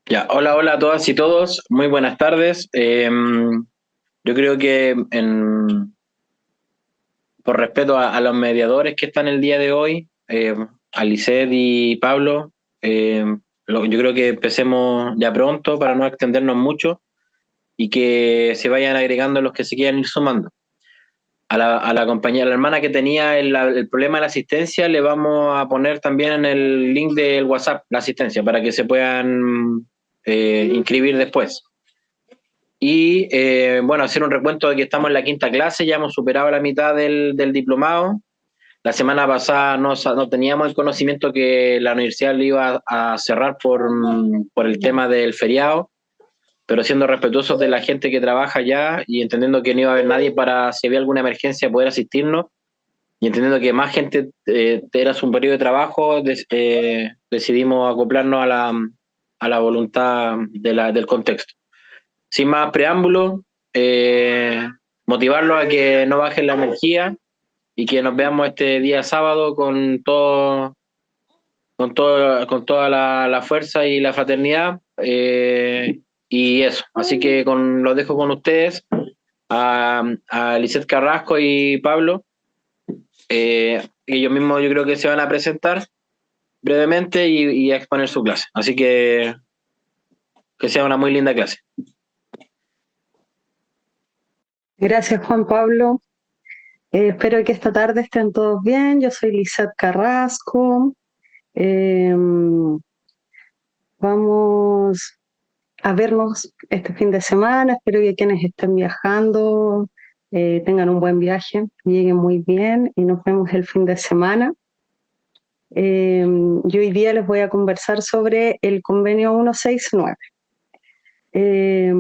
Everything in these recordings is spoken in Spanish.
Ya, hola, hola a todas y todos, muy buenas tardes. Yo creo que por respeto a los mediadores que están el día de hoy, a Lisset y Pablo, yo creo que empecemos ya pronto para no extendernos mucho y que se vayan agregando los que se quieran ir sumando. A la compañera, a la hermana que tenía el problema de la asistencia, le vamos a poner también en el link del WhatsApp la asistencia para que se puedan inscribir después. Y bueno, hacer un recuento de que estamos en la quinta clase, ya hemos superado la mitad del diplomado. La semana pasada no teníamos el conocimiento que la universidad lo iba a cerrar por el tema del feriado, pero siendo respetuosos de la gente que trabaja allá y entendiendo que no iba a haber nadie para, si había alguna emergencia, poder asistirnos, y entendiendo que más gente era un periodo de trabajo, decidimos acoplarnos a la voluntad del contexto. Sin más preámbulo, eh, motivarlos a que no bajen la energía y que nos veamos este día sábado con toda la fuerza y la fraternidad. Y eso, así que los dejo con ustedes, a Lisette Carrasco y Pablo. Ellos mismos yo creo que se van a presentar brevemente y a exponer su clase. Así que sea una muy linda clase. Gracias, Juan Pablo. Espero que esta tarde estén todos bien. Yo soy Lizeth Carrasco. Eh, Vamos a vernos este fin de semana. Espero que quienes estén viajando tengan un buen viaje, lleguen muy bien y nos vemos el fin de semana. Yo hoy día les voy a conversar sobre el convenio 169. Eh,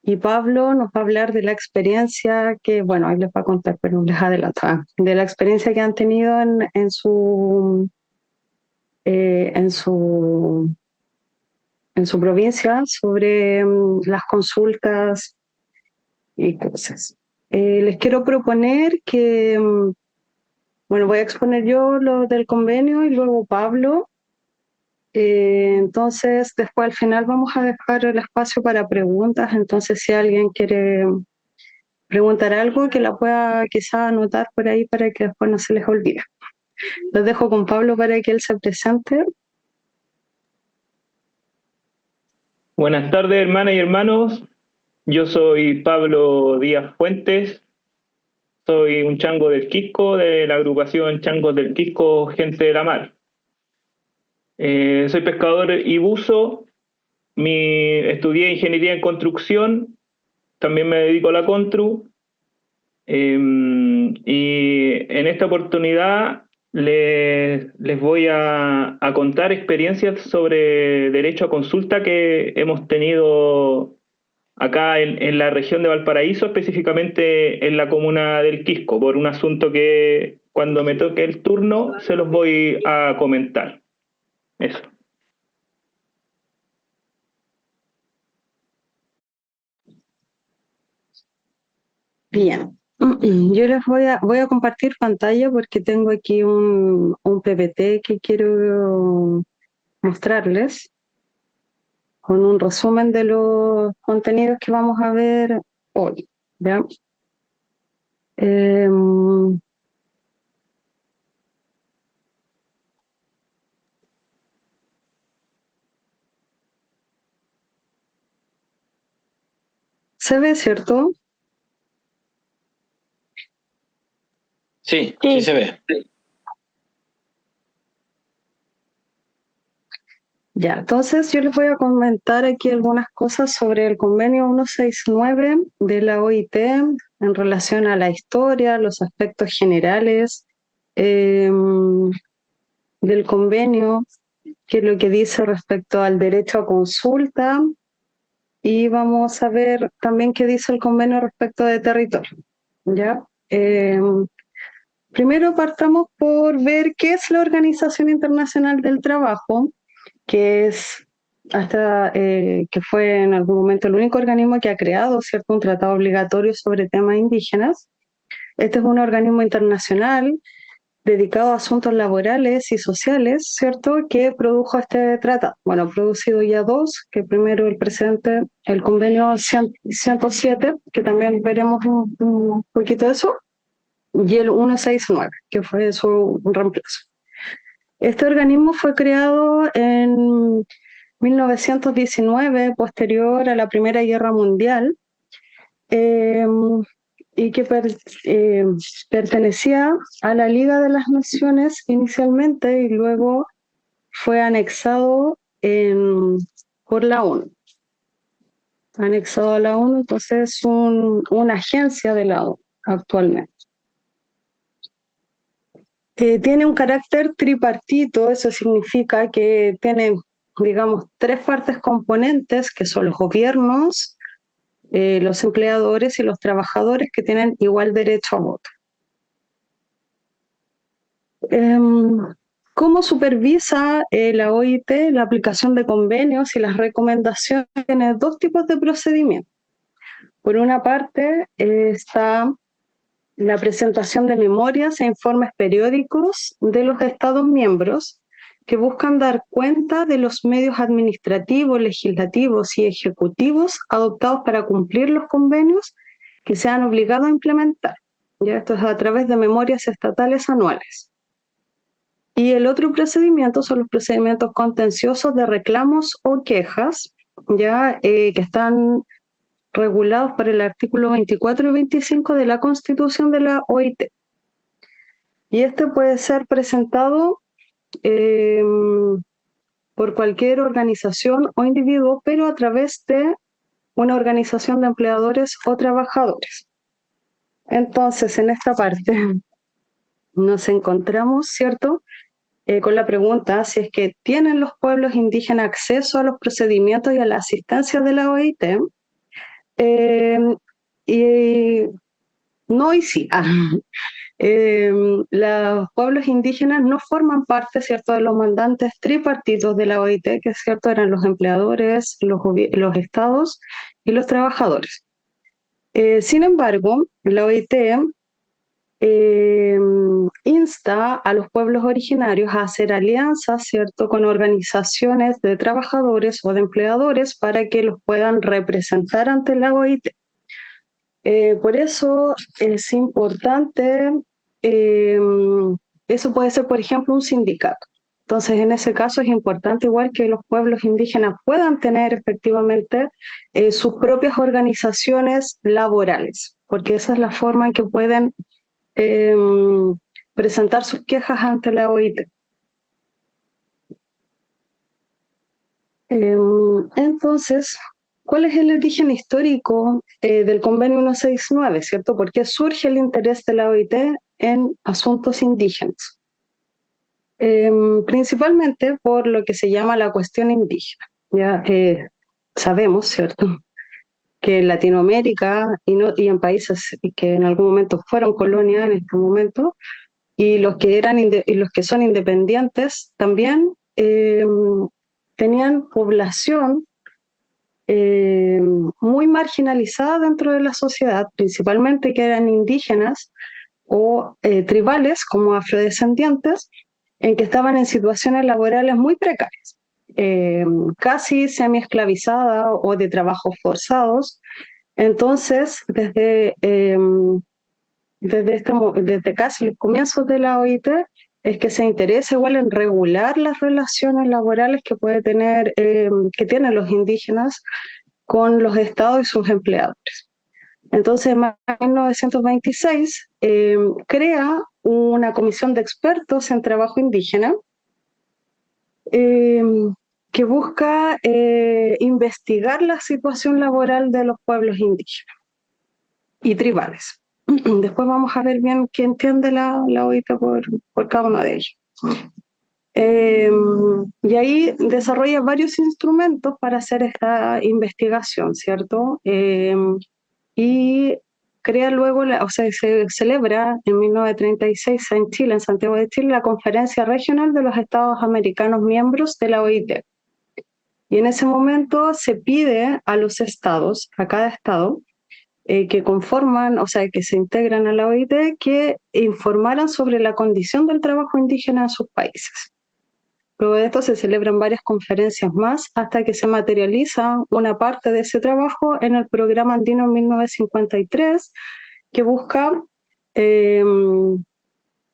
Y Pablo nos va a hablar de la experiencia que, bueno, ahí les va a contar, pero les adelanto, de la experiencia que han tenido eh, en su, en su provincia sobre las consultas y cosas. Les quiero proponer que, bueno, voy a exponer yo lo del convenio y luego Pablo. Entonces, después al final vamos a dejar el espacio para preguntas. Entonces, si alguien quiere preguntar algo, que la pueda quizá anotar por ahí para que después no se les olvide. Los dejo con Pablo para que él se presente. Buenas tardes, hermanas y hermanos. Yo soy Pablo Díaz Fuentes. Soy un chango del Quisco, de la agrupación Changos del Quisco, Gente de la Mar. Soy pescador y buzo. Estudié ingeniería en construcción. También me dedico a la constru. Y en esta oportunidad les voy a contar experiencias sobre derecho a consulta que hemos tenido acá en la región de Valparaíso, específicamente en la comuna del Quisco, por un asunto que cuando me toque el turno se los voy a comentar. Eso. Bien. Yo les voy a compartir pantalla porque tengo aquí un PPT que quiero mostrarles con un resumen de los contenidos que vamos a ver hoy. ¿Ya? Eh, ¿Se ve, cierto? Sí, sí se ve. Ya, entonces yo les voy a comentar aquí algunas cosas sobre el convenio 169 de la OIT en relación a la historia, los aspectos generales eh, del convenio, qué es lo que dice respecto al derecho a consulta y vamos a ver también qué dice el convenio respecto de territorio. ¿Ya? Primero partamos por ver qué es la Organización Internacional del Trabajo, que es que fue en algún momento el único organismo que ha creado, ¿cierto?, un tratado obligatorio sobre temas indígenas. Este es un organismo internacional dedicado a asuntos laborales y sociales, ¿cierto?, que produjo este tratado. Bueno, ha producido ya dos, que primero el presente, el convenio 107, que también veremos un poquito de eso, y el 169, que fue su reemplazo. Este organismo fue creado en 1919, posterior a la Primera Guerra Mundial, y que pertenecía a la Liga de las Naciones inicialmente y luego fue anexado por la ONU. Anexado a la ONU, entonces es una agencia de la ONU actualmente. Tiene un carácter tripartito, eso significa que tiene, digamos, tres partes componentes, que son los gobiernos, los empleadores y los trabajadores, que tienen igual derecho a voto. ¿Cómo supervisa la OIT la aplicación de convenios y las recomendaciones? Tiene dos tipos de procedimientos. Por una parte está la presentación de memorias e informes periódicos de los Estados miembros que buscan dar cuenta de los medios administrativos, legislativos y ejecutivos adoptados para cumplir los convenios que se han obligado a implementar. Ya esto es a través de memorias estatales anuales. Y el otro procedimiento son los procedimientos contenciosos de reclamos o quejas, ya que están regulados por el artículo 24 y 25 de la Constitución de la OIT. Y este puede ser presentado por cualquier organización o individuo, pero a través de una organización de empleadores o trabajadores. Entonces, en esta parte nos encontramos, ¿cierto?, con la pregunta si es que ¿tienen los pueblos indígenas acceso a los procedimientos y a la asistencia de la OIT? Y no y sí. Los pueblos indígenas no forman parte, ¿cierto?, de los mandantes tripartitos de la OIT, que es cierto, eran los empleadores, los estados y los trabajadores. Sin embargo, la OIT insta a los pueblos originarios a hacer alianzas, ¿cierto?, con organizaciones de trabajadores o de empleadores para que los puedan representar ante la OIT. Por eso es importante, eso puede ser, por ejemplo, un sindicato. Entonces, en ese caso es importante igual que los pueblos indígenas puedan tener efectivamente sus propias organizaciones laborales, porque esa es la forma en que pueden presentar sus quejas ante la OIT. Entonces, ¿cuál es el origen histórico del convenio 169, ¿cierto? ¿Por qué surge el interés de la OIT en asuntos indígenas? Principalmente por lo que se llama la cuestión indígena. Ya sabemos, ¿cierto?, que en Latinoamérica y en países que en algún momento fueron colonias en este momento, y los que son independientes también tenían población muy marginalizada dentro de la sociedad, principalmente que eran indígenas o tribales como afrodescendientes, en que estaban en situaciones laborales muy precarias, casi semi-esclavizadas o de trabajos forzados. Entonces, desde casi los comienzos de la OIT es que se interesa igual en regular las relaciones laborales que que tienen los indígenas con los estados y sus empleadores. Entonces, en 1926 crea una comisión de expertos en trabajo indígena que busca investigar la situación laboral de los pueblos indígenas y tribales. Después vamos a ver bien qué entiende la OIT por cada uno de ellos. Y ahí desarrolla varios instrumentos para hacer esta investigación, ¿cierto? Y crea luego, se celebra en 1936 en Chile, en Santiago de Chile, la Conferencia Regional de los Estados Americanos miembros de la OIT. Y en ese momento se pide a los estados, a cada estado, que conforman, o sea, que se integran a la OIT, que informaran sobre la condición del trabajo indígena en sus países. Luego de esto se celebran varias conferencias más hasta que se materializa una parte de ese trabajo en el Programa Andino 1953, que busca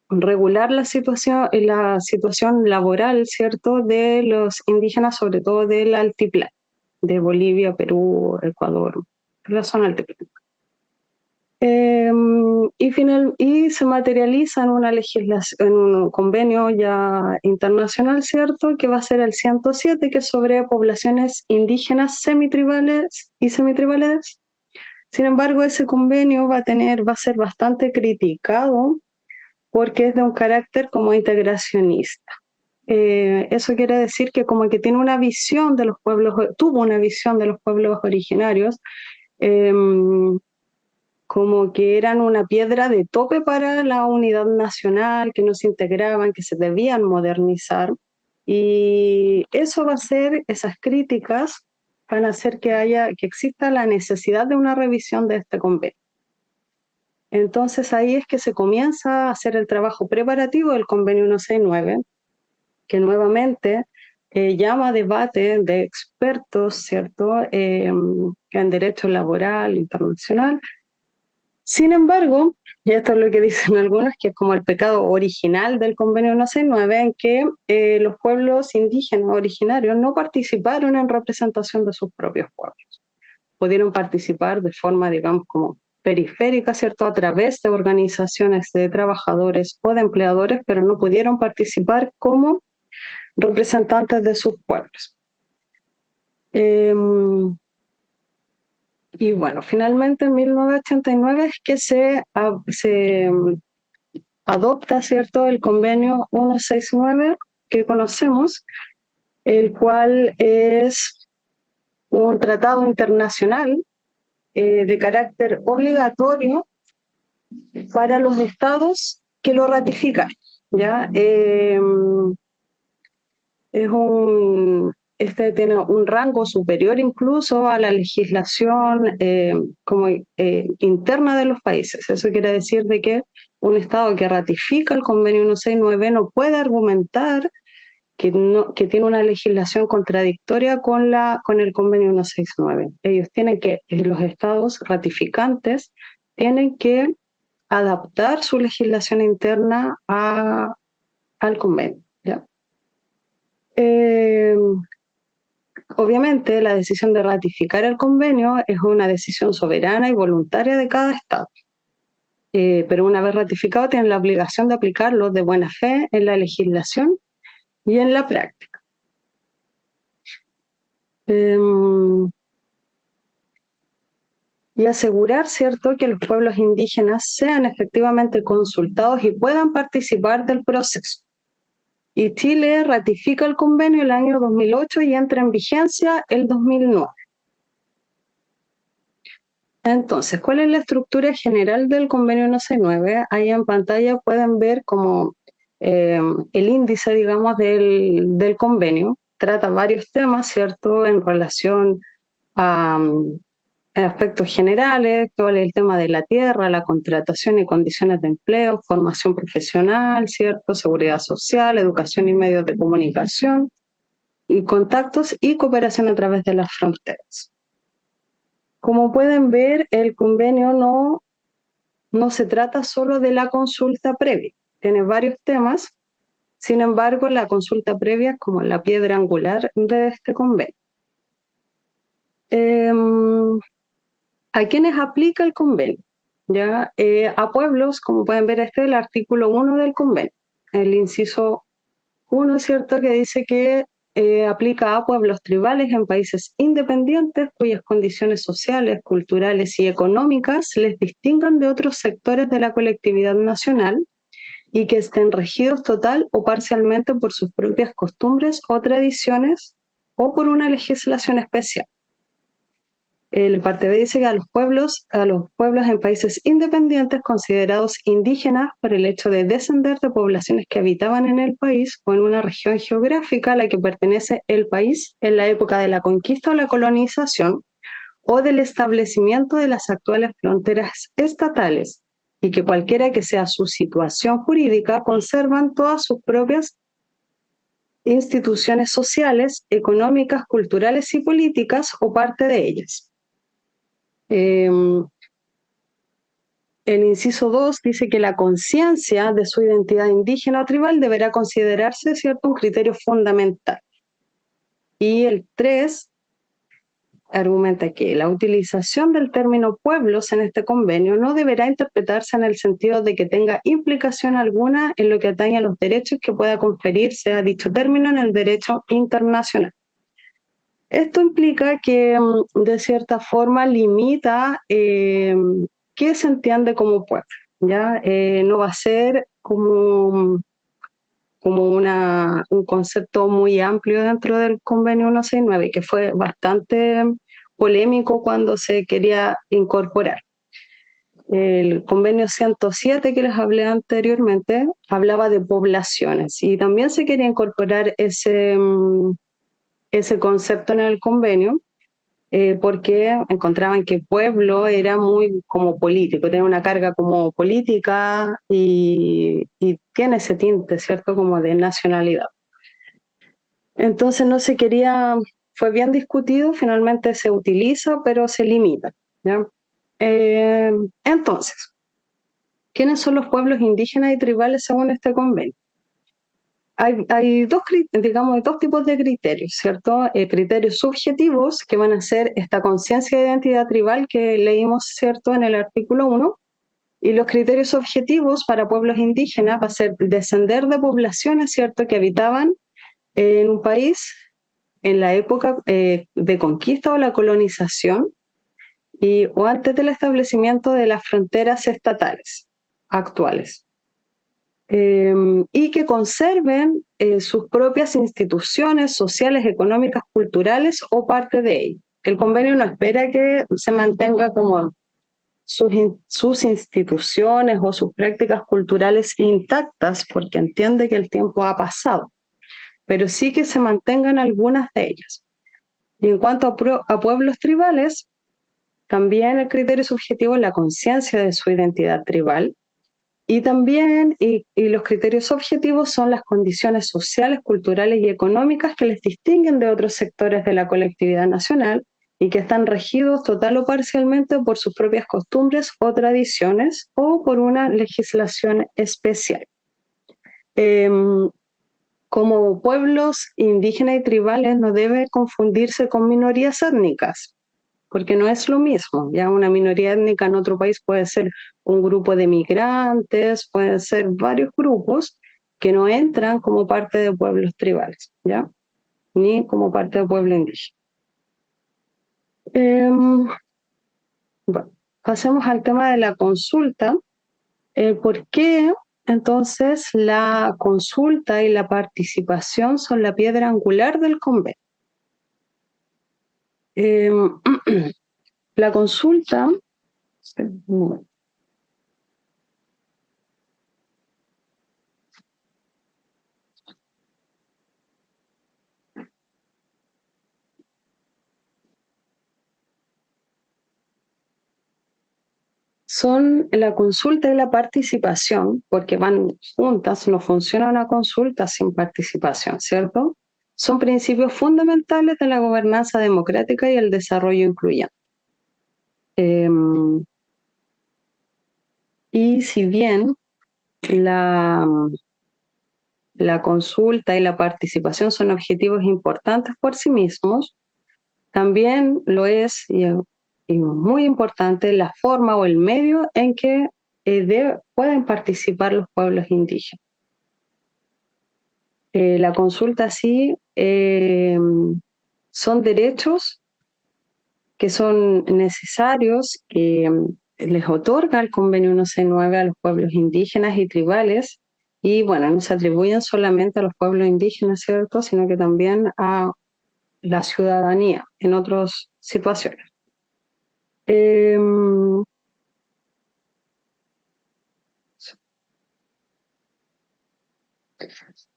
regular la situación laboral, ¿cierto?, de los indígenas, sobre todo del altiplano, de Bolivia, Perú, Ecuador, la zona altiplano. Y se materializa en una legislación, en un convenio ya internacional, ¿cierto?, que va a ser el 107, que es sobre poblaciones indígenas semitribales y semitribales. Sin embargo, ese convenio va a ser bastante criticado porque es de un carácter como integracionista. Eso quiere decir que como que tiene una visión de los pueblos, tuvo una visión de los pueblos originarios, como que eran una piedra de tope para la unidad nacional, que no se integraban, que se debían modernizar. Y eso va a ser, esas críticas van a hacer que exista la necesidad de una revisión de este convenio. Entonces ahí es que se comienza a hacer el trabajo preparativo del convenio 169, que nuevamente llama a debate de expertos, ¿cierto?, en derecho laboral internacional. Sin embargo, y esto es lo que dicen algunos, que es como el pecado original del convenio 169, en que los pueblos indígenas originarios no participaron en representación de sus propios pueblos. Pudieron participar de forma, digamos, como periférica, ¿cierto?, a través de organizaciones de trabajadores o de empleadores, pero no pudieron participar como representantes de sus pueblos. Y bueno, finalmente en 1989 es que se adopta, ¿cierto?, el convenio 169 que conocemos, el cual es un tratado internacional de carácter obligatorio para los estados que lo ratifican, ¿ya? Este tiene un rango superior incluso a la legislación interna de los países. Eso quiere decir de que un Estado que ratifica el convenio 169 no puede argumentar que tiene una legislación contradictoria con el convenio 169. Los Estados ratificantes tienen que adaptar su legislación interna al convenio, ¿ya? Obviamente, la decisión de ratificar el convenio es una decisión soberana y voluntaria de cada Estado. Pero una vez ratificado, tienen la obligación de aplicarlo de buena fe en la legislación y en la práctica. Y asegurar, ¿cierto?, que los pueblos indígenas sean efectivamente consultados y puedan participar del proceso. Y Chile ratifica el convenio el año 2008 y entra en vigencia el 2009. Entonces, ¿cuál es la estructura general del convenio 169? Ahí en pantalla pueden ver como el índice, digamos, del convenio. Trata varios temas, ¿cierto?, en relación a aspectos generales, cuál es el tema de la tierra, la contratación y condiciones de empleo, formación profesional, ¿cierto?, seguridad social, educación y medios de comunicación, y contactos y cooperación a través de las fronteras. Como pueden ver, el convenio no se trata solo de la consulta previa, tiene varios temas. Sin embargo, la consulta previa es como la piedra angular de este convenio. ¿A quiénes aplica el convenio? ¿Ya? A pueblos, como pueden ver, este es el artículo 1 del convenio, el inciso 1, ¿cierto?, que dice que aplica a pueblos tribales en países independientes cuyas condiciones sociales, culturales y económicas les distingan de otros sectores de la colectividad nacional y que estén regidos total o parcialmente por sus propias costumbres o tradiciones o por una legislación especial. La parte B dice que a los pueblos en países independientes considerados indígenas por el hecho de descender de poblaciones que habitaban en el país o en una región geográfica a la que pertenece el país en la época de la conquista o la colonización, o del establecimiento de las actuales fronteras estatales, y que cualquiera que sea su situación jurídica conservan todas sus propias instituciones sociales, económicas, culturales y políticas o parte de ellas. El inciso 2 dice que la conciencia de su identidad indígena o tribal deberá considerarse, ¿cierto?, un criterio fundamental. Y el 3 argumenta que la utilización del término pueblos en este convenio no deberá interpretarse en el sentido de que tenga implicación alguna en lo que atañe a los derechos que pueda conferirse a dicho término en el derecho internacional. Esto implica que, de cierta forma, limita qué se entiende como pueblo, ¿ya? No va a ser como un concepto muy amplio dentro del convenio 169, que fue bastante polémico cuando se quería incorporar. El convenio 107 que les hablé anteriormente hablaba de poblaciones y también se quería incorporar ese concepto en el convenio, porque encontraban que pueblo era muy como político, tenía una carga como política y tiene ese tinte, ¿cierto?, como de nacionalidad. Entonces no se quería, fue bien discutido, finalmente se utiliza, pero se limita, ¿ya? Entonces, ¿quiénes son los pueblos indígenas y tribales según este convenio? Hay dos tipos de criterios, ¿cierto? Criterios subjetivos, que van a ser esta conciencia de identidad tribal que leímos, ¿cierto?, en el artículo 1, y los criterios objetivos para pueblos indígenas va a ser descender de poblaciones, ¿cierto?, que habitaban en un país en la época de conquista o la colonización o antes del establecimiento de las fronteras estatales actuales. Y que conserven sus propias instituciones sociales, económicas, culturales o parte de ellas. El convenio no espera que se mantenga como sus instituciones o sus prácticas culturales intactas, porque entiende que el tiempo ha pasado, pero sí que se mantengan algunas de ellas. Y en cuanto a pueblos tribales, también el criterio subjetivo es la conciencia de su identidad tribal, y también los criterios objetivos son las condiciones sociales, culturales y económicas que les distinguen de otros sectores de la colectividad nacional y que están regidos total o parcialmente por sus propias costumbres o tradiciones o por una legislación especial. Como pueblos indígenas y tribales no debe confundirse con minorías étnicas, porque no es lo mismo. Ya una minoría étnica en otro país puede ser un grupo de migrantes, pueden ser varios grupos que no entran como parte de pueblos tribales, ¿ya? Ni como parte de pueblo indígena. Bueno, pasemos al tema de la consulta. ¿Por qué entonces la consulta y la participación son la piedra angular del convenio? La consulta, son la consulta y la participación, porque van juntas, no funciona una consulta sin participación, ¿cierto? Son principios fundamentales de la gobernanza democrática y el desarrollo incluyente. Y si bien la consulta y la participación son objetivos importantes por sí mismos, también lo es, y muy importante, la forma o el medio en que pueden participar los pueblos indígenas. La consulta sí son derechos que son necesarios, que les otorga el convenio 169 a los pueblos indígenas y tribales, y bueno, no se atribuyen solamente a los pueblos indígenas, ¿cierto?, sino que también a la ciudadanía en otras situaciones.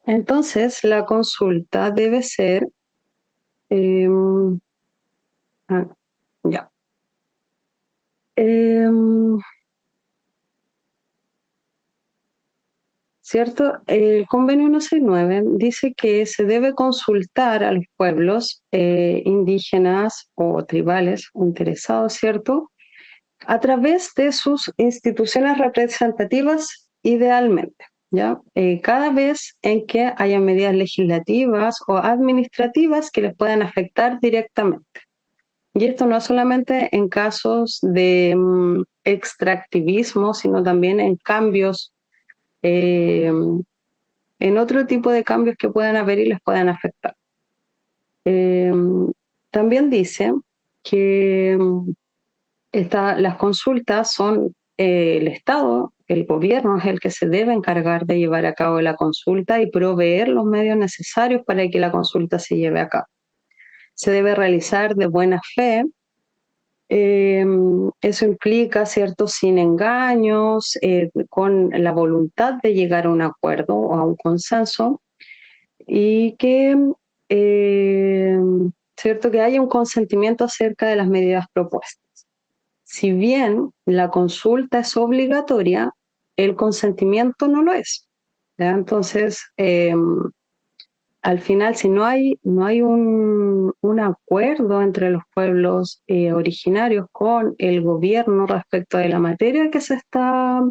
Entonces, la consulta debe ser, ya, ¿cierto? El convenio 169 dice que se debe consultar a los pueblos indígenas o tribales interesados, ¿cierto? A través de sus instituciones representativas, idealmente, ¿ya? Cada vez en que haya medidas legislativas o administrativas que les puedan afectar directamente. Y esto no solamente en casos de extractivismo, sino también en cambios, en otro tipo de cambios que puedan haber y les puedan afectar. También dice que las consultas son el Estado, el gobierno es el que se debe encargar de llevar a cabo la consulta y proveer los medios necesarios para que la consulta se lleve a cabo. Se debe realizar de buena fe. Eso implica, ¿cierto?, sin engaños, con la voluntad de llegar a un acuerdo o a un consenso, y que, ¿cierto?, que haya un consentimiento acerca de las medidas propuestas. Si bien la consulta es obligatoria, el consentimiento no lo es, ¿ya? Entonces, al final, si no hay un acuerdo entre los pueblos originarios con el gobierno respecto de la materia que se está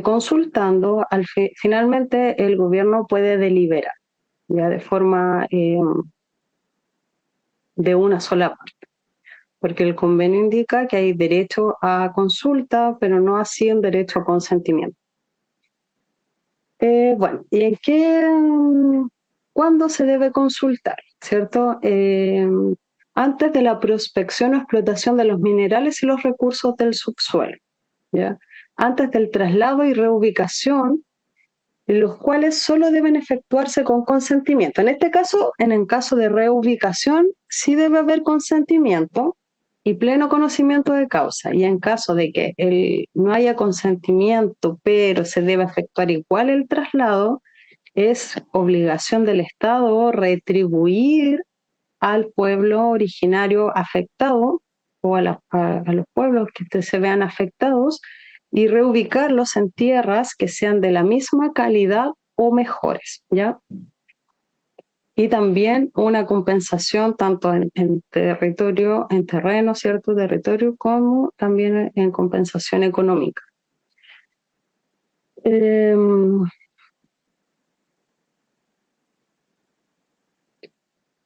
consultando, finalmente el gobierno puede deliberar, ya de forma de una sola parte, porque el convenio indica que hay derecho a consulta, pero no así un derecho a consentimiento. Bueno, ¿y en qué, cuándo se debe consultar? ¿Cierto? Antes de la prospección o explotación de los minerales y los recursos del subsuelo, ¿ya? Antes del traslado y reubicación, los cuales solo deben efectuarse con consentimiento. En este caso, en el caso de reubicación, sí debe haber consentimiento y pleno conocimiento de causa. Y en caso de que no haya consentimiento, pero se debe efectuar igual el traslado, es obligación del Estado retribuir al pueblo originario afectado o a los pueblos que se vean afectados y reubicarlos en tierras que sean de la misma calidad o mejores, ¿ya? Y también una compensación tanto en territorio, en terreno, cierto territorio, como también en compensación económica.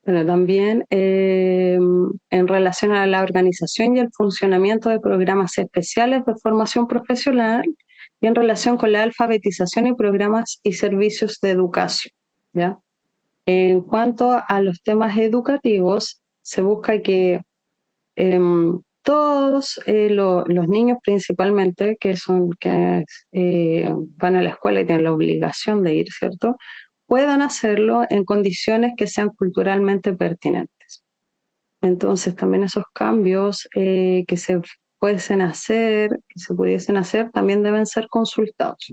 Bueno, también en relación a la organización y el funcionamiento de programas especiales de formación profesional y en relación con la alfabetización y programas y servicios de educación, ¿ya? En cuanto a los temas educativos, se busca que todos los niños principalmente que van a la escuela y tienen la obligación de ir, ¿cierto?, puedan hacerlo en condiciones que sean culturalmente pertinentes. Entonces también esos cambios que se pudiesen hacer también deben ser consultados.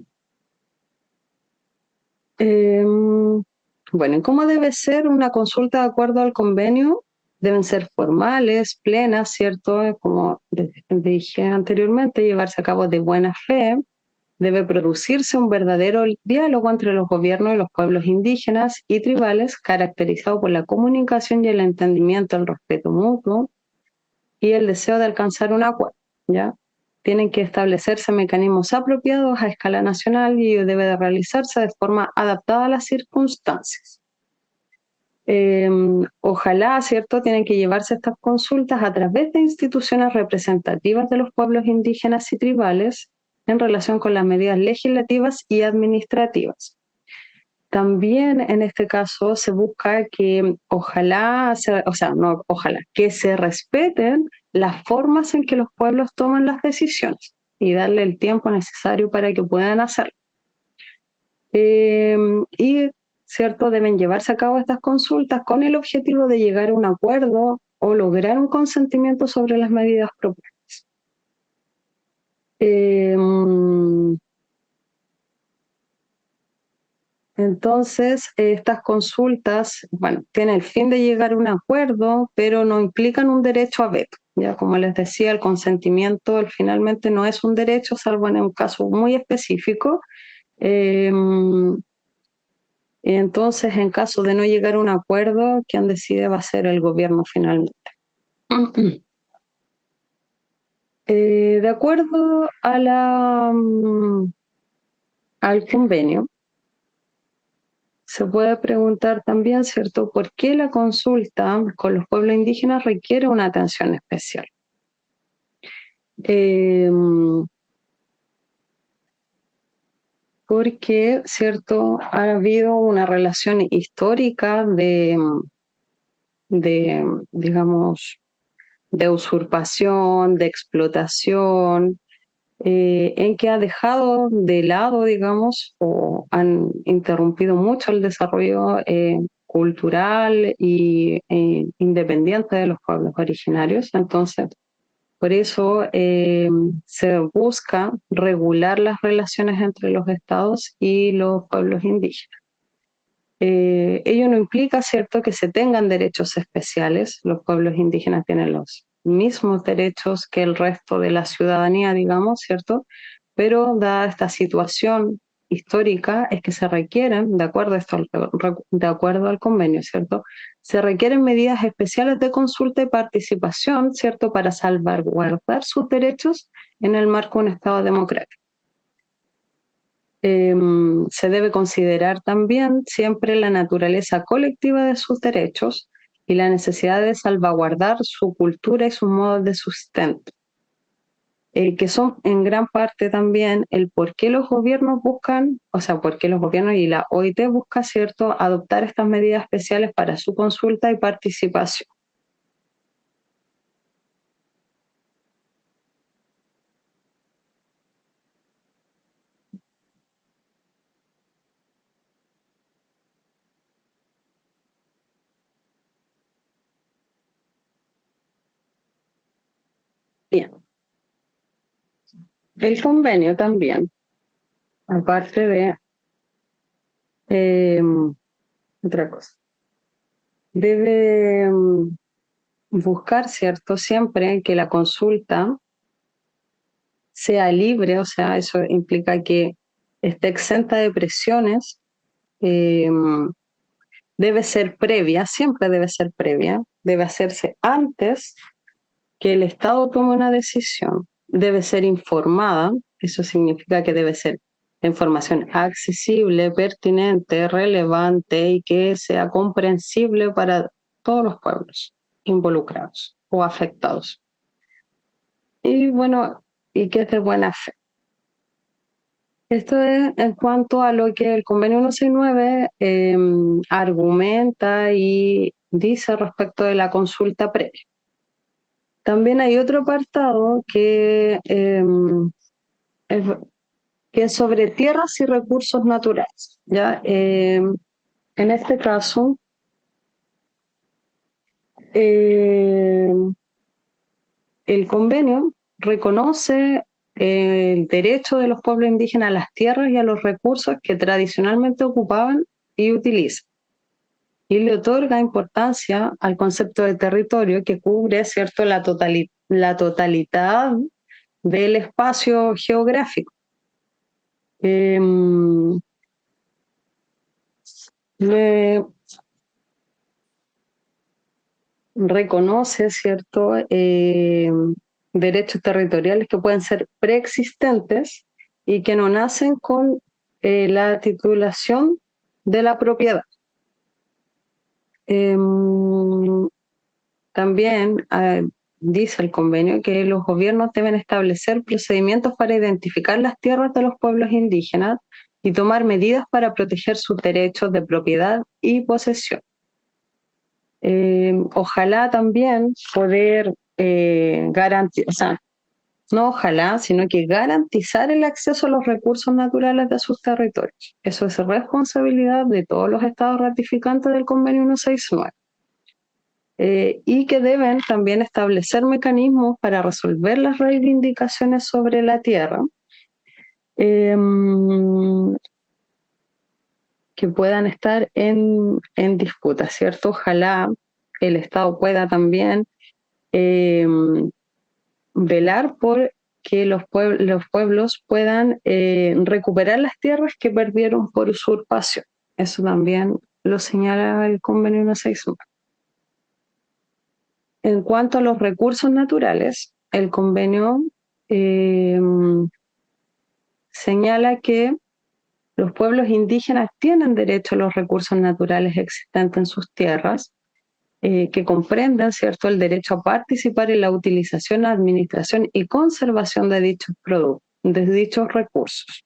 Bueno, ¿cómo debe ser una consulta de acuerdo al convenio? Deben ser formales, plenas, ¿cierto? Como dije anteriormente, llevarse a cabo de buena fe. Debe producirse un verdadero diálogo entre los gobiernos y los pueblos indígenas y tribales, caracterizado por la comunicación y el entendimiento, el respeto mutuo y el deseo de alcanzar un acuerdo, ¿ya? Tienen que establecerse mecanismos apropiados a escala nacional y ello debe de realizarse de forma adaptada a las circunstancias. Ojalá, ¿cierto?, tienen que llevarse estas consultas a través de instituciones representativas de los pueblos indígenas y tribales en relación con las medidas legislativas y administrativas. También en este caso se busca que que se respeten las formas en que los pueblos toman las decisiones y darle el tiempo necesario para que puedan hacerlo. Y, ¿cierto?, deben llevarse a cabo estas consultas con el objetivo de llegar a un acuerdo o lograr un consentimiento sobre las medidas propuestas. Entonces, estas consultas, bueno, tienen el fin de llegar a un acuerdo, pero no implican un derecho a veto. Ya, como les decía, el consentimiento finalmente no es un derecho, salvo en un caso muy específico, Eh, y entonces, en caso de no llegar a un acuerdo, quien decide va a ser el gobierno finalmente. De acuerdo a al convenio, se puede preguntar también, ¿cierto?, por qué la consulta con los pueblos indígenas requiere una atención especial. Porque, ¿cierto?, ha habido una relación histórica digamos, de usurpación, de explotación, en que ha dejado de lado, digamos, o han interrumpido mucho el desarrollo cultural y independiente de los pueblos originarios. Entonces, por eso se busca regular las relaciones entre los estados y los pueblos indígenas. Ello no implica, ¿cierto?, que se tengan derechos especiales. Los pueblos indígenas tienen los mismos derechos que el resto de la ciudadanía, digamos, ¿cierto? Pero dada esta situación histórica, es que se requieren, de acuerdo al convenio, ¿cierto?, se requieren medidas especiales de consulta y participación, ¿cierto?, para salvaguardar sus derechos en el marco de un Estado democrático. Se debe considerar también siempre la naturaleza colectiva de sus derechos y la necesidad de salvaguardar su cultura y sus modos de sustento, que son en gran parte también el por qué los gobiernos buscan, o sea, por qué los gobiernos y la OIT busca, ¿cierto?, adoptar estas medidas especiales para su consulta y participación. Bien, el convenio también, aparte de otra cosa, debe buscar, ¿cierto?, siempre que la consulta sea libre, o sea, eso implica que esté exenta de presiones, eh, debe ser previa, siempre debe ser previa, debe hacerse antes que el Estado tome una decisión, debe ser informada, eso significa que debe ser información accesible, pertinente, relevante y que sea comprensible para todos los pueblos involucrados o afectados. Y bueno, y que es de buena fe. Esto es en cuanto a lo que el convenio 169 argumenta y dice respecto de la consulta previa. También hay otro apartado que es sobre tierras y recursos naturales. ¿Ya? En este caso, el convenio reconoce el derecho de los pueblos indígenas a las tierras y a los recursos que tradicionalmente ocupaban y utilizan. Y le otorga importancia al concepto de territorio que cubre, ¿cierto?, la totalidad del espacio geográfico. Le reconoce, ¿cierto?, derechos territoriales que pueden ser preexistentes y que no nacen con la titulación de la propiedad. También dice el convenio que los gobiernos deben establecer procedimientos para identificar las tierras de los pueblos indígenas y tomar medidas para proteger sus derechos de propiedad y posesión. Ojalá también poder garantizar, o sea, no ojalá, sino que garantizar el acceso a los recursos naturales de sus territorios. Eso es responsabilidad de todos los estados ratificantes del convenio 169. Y que deben también establecer mecanismos para resolver las reivindicaciones sobre la tierra que puedan estar en disputa, ¿cierto? Ojalá el Estado pueda también velar por que los pueblos puedan recuperar las tierras que perdieron por usurpación. Eso también lo señala el convenio 169. En cuanto a los recursos naturales, el convenio señala que los pueblos indígenas tienen derecho a los recursos naturales existentes en sus tierras, que comprenden, ¿cierto?, el derecho a participar en la utilización, administración y conservación de dichos productos, de dichos recursos.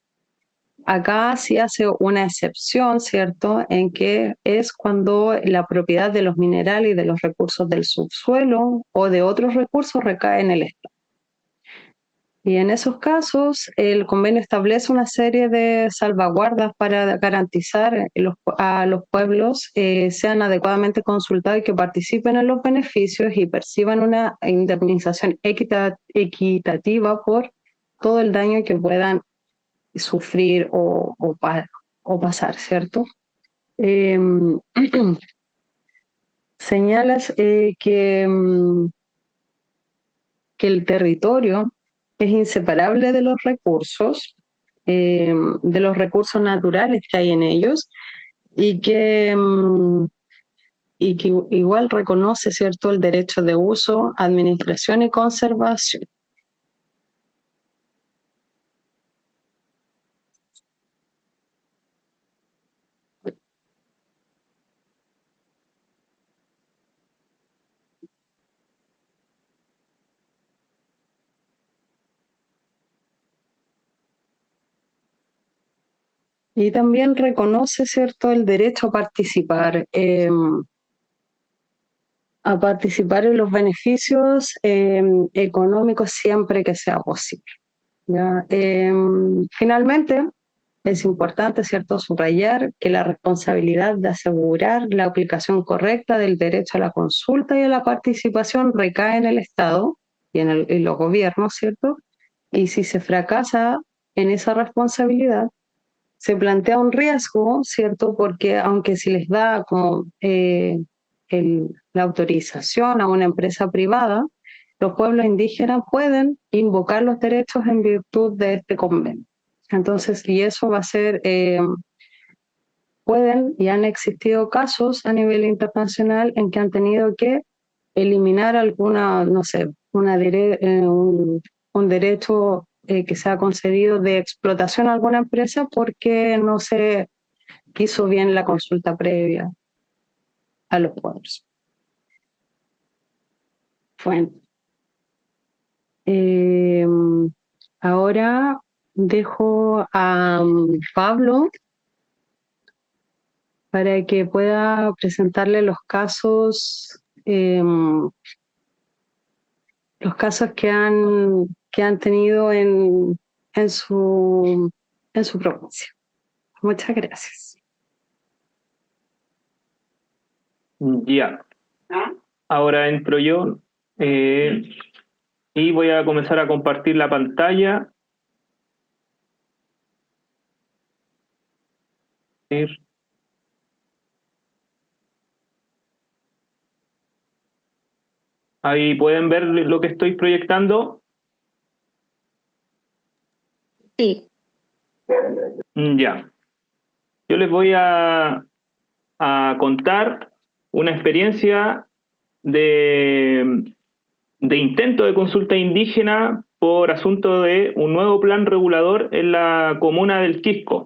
Acá sí hace una excepción, ¿cierto?, en que es cuando la propiedad de los minerales y de los recursos del subsuelo o de otros recursos recae en el Estado. Y en esos casos, el convenio establece una serie de salvaguardas para garantizar a los pueblos sean adecuadamente consultados y que participen en los beneficios y perciban una indemnización equitativa por todo el daño que puedan sufrir o pasar, ¿cierto? Señalas que el territorio es inseparable de los recursos naturales que hay en ellos y que igual reconoce, ¿cierto?, el derecho de uso, administración y conservación. Y también reconoce, ¿cierto?, el derecho a participar en los beneficios económicos siempre que sea posible, ¿ya? Finalmente, es importante, ¿cierto?, subrayar que la responsabilidad de asegurar la aplicación correcta del derecho a la consulta y a la participación recae en el Estado y en los gobiernos, ¿cierto? Y si se fracasa en esa responsabilidad, se plantea un riesgo, ¿cierto? Porque aunque se les da como la autorización a una empresa privada, los pueblos indígenas pueden invocar los derechos en virtud de este convenio. Entonces, y eso va a ser, pueden y han existido casos a nivel internacional en que han tenido que eliminar alguna, no sé, un derecho que se ha concedido de explotación a alguna empresa porque no se hizo bien la consulta previa a los pueblos. Bueno, ahora dejo a Pablo para que pueda presentarle los casos que han tenido en su provincia. Muchas gracias. Ya. Ahora entro yo y voy a comenzar a compartir la pantalla. Ahí pueden ver lo que estoy proyectando. Sí. Ya. Yo les voy a contar una experiencia de intento de consulta indígena por asunto de un nuevo plan regulador en la comuna del Quisco.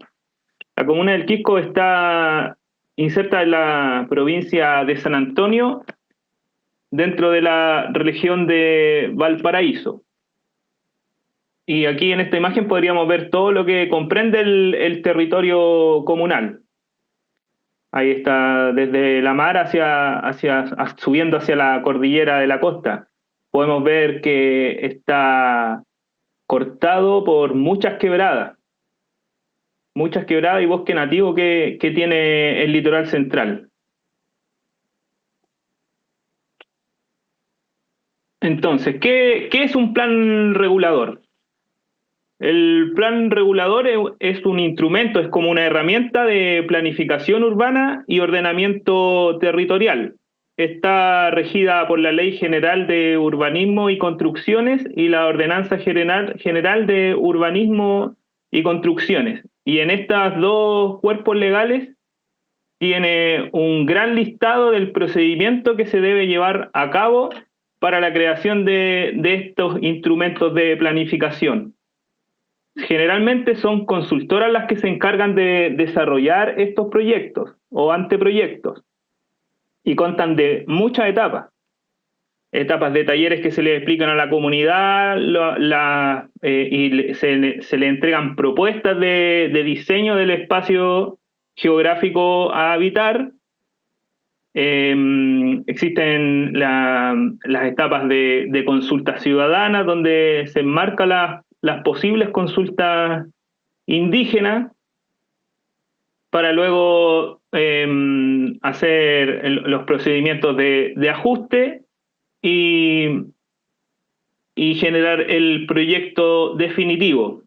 La comuna del Quisco está inserta en la provincia de San Antonio, dentro de la región de Valparaíso. Y aquí en esta imagen podríamos ver todo lo que comprende el territorio comunal. Ahí está, desde la mar subiendo hacia la cordillera de la costa. Podemos ver que está cortado por muchas quebradas y bosque nativo que tiene el litoral central. Entonces, ¿qué es un plan regulador? El plan regulador es un instrumento, es como una herramienta de planificación urbana y ordenamiento territorial. está regida por la Ley General de Urbanismo y Construcciones y la Ordenanza General de Urbanismo y Construcciones. Y en estos dos cuerpos legales tiene un gran listado del procedimiento que se debe llevar a cabo para la creación de estos instrumentos de planificación. Generalmente son consultoras las que se encargan de desarrollar estos proyectos o anteproyectos y constan de muchas etapas. Etapas de talleres que se le explican a la comunidad y se le entregan propuestas de diseño del espacio geográfico a habitar. Existen las etapas de consulta ciudadana, donde se enmarcan las posibles consultas indígenas para luego hacer los procedimientos de ajuste y generar el proyecto definitivo,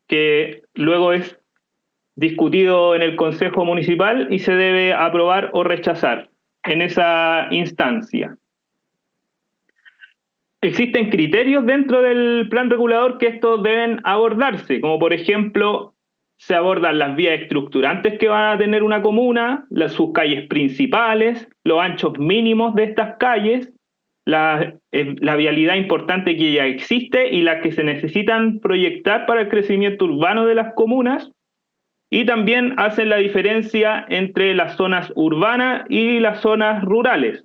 que luego es discutido en el Consejo Municipal y se debe aprobar o rechazar en esa instancia. Existen criterios dentro del plan regulador que estos deben abordarse, como por ejemplo, se abordan las vías estructurantes que va a tener una comuna, sus calles principales, los anchos mínimos de estas calles, la vialidad importante que ya existe y las que se necesitan proyectar para el crecimiento urbano de las comunas, y también hacen la diferencia entre las zonas urbanas y las zonas rurales.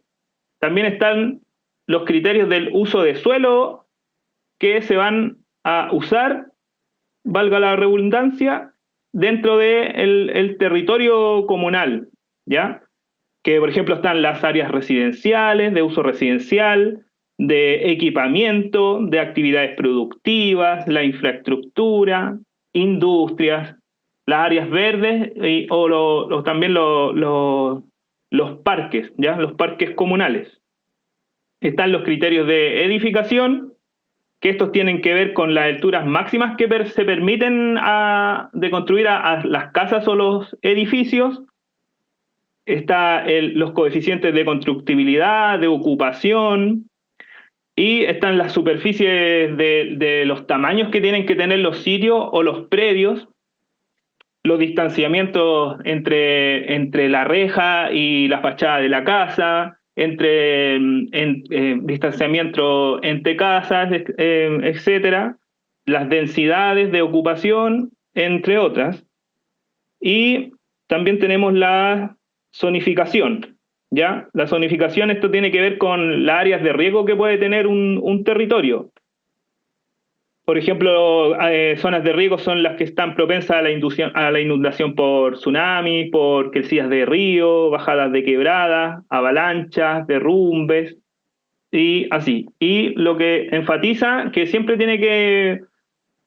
También están los criterios del uso de suelo que se van a usar, valga la redundancia, dentro del territorio comunal, ¿ya? Que por ejemplo están las áreas residenciales, de uso residencial, de equipamiento, de actividades productivas, la infraestructura, industrias, las áreas verdes o también los parques, ¿ya? Los parques comunales. Están los criterios de edificación, que estos tienen que ver con las alturas máximas que se permiten de construir a las casas o los edificios. Está los coeficientes de constructibilidad, de ocupación, y están las superficies de los tamaños que tienen que tener los sitios o los predios, los distanciamientos entre la reja y la fachada de la casa, distanciamiento entre casas, etcétera, las densidades de ocupación, entre otras. Y también tenemos la zonificación, ¿ya? La zonificación, esto tiene que ver con las áreas de riesgo que puede tener un territorio. Por ejemplo, zonas de riesgo son las que están propensas a la inundación por tsunami, por crecidas de río, bajadas de quebradas, avalanchas, derrumbes, y así. Y lo que enfatiza que siempre tiene que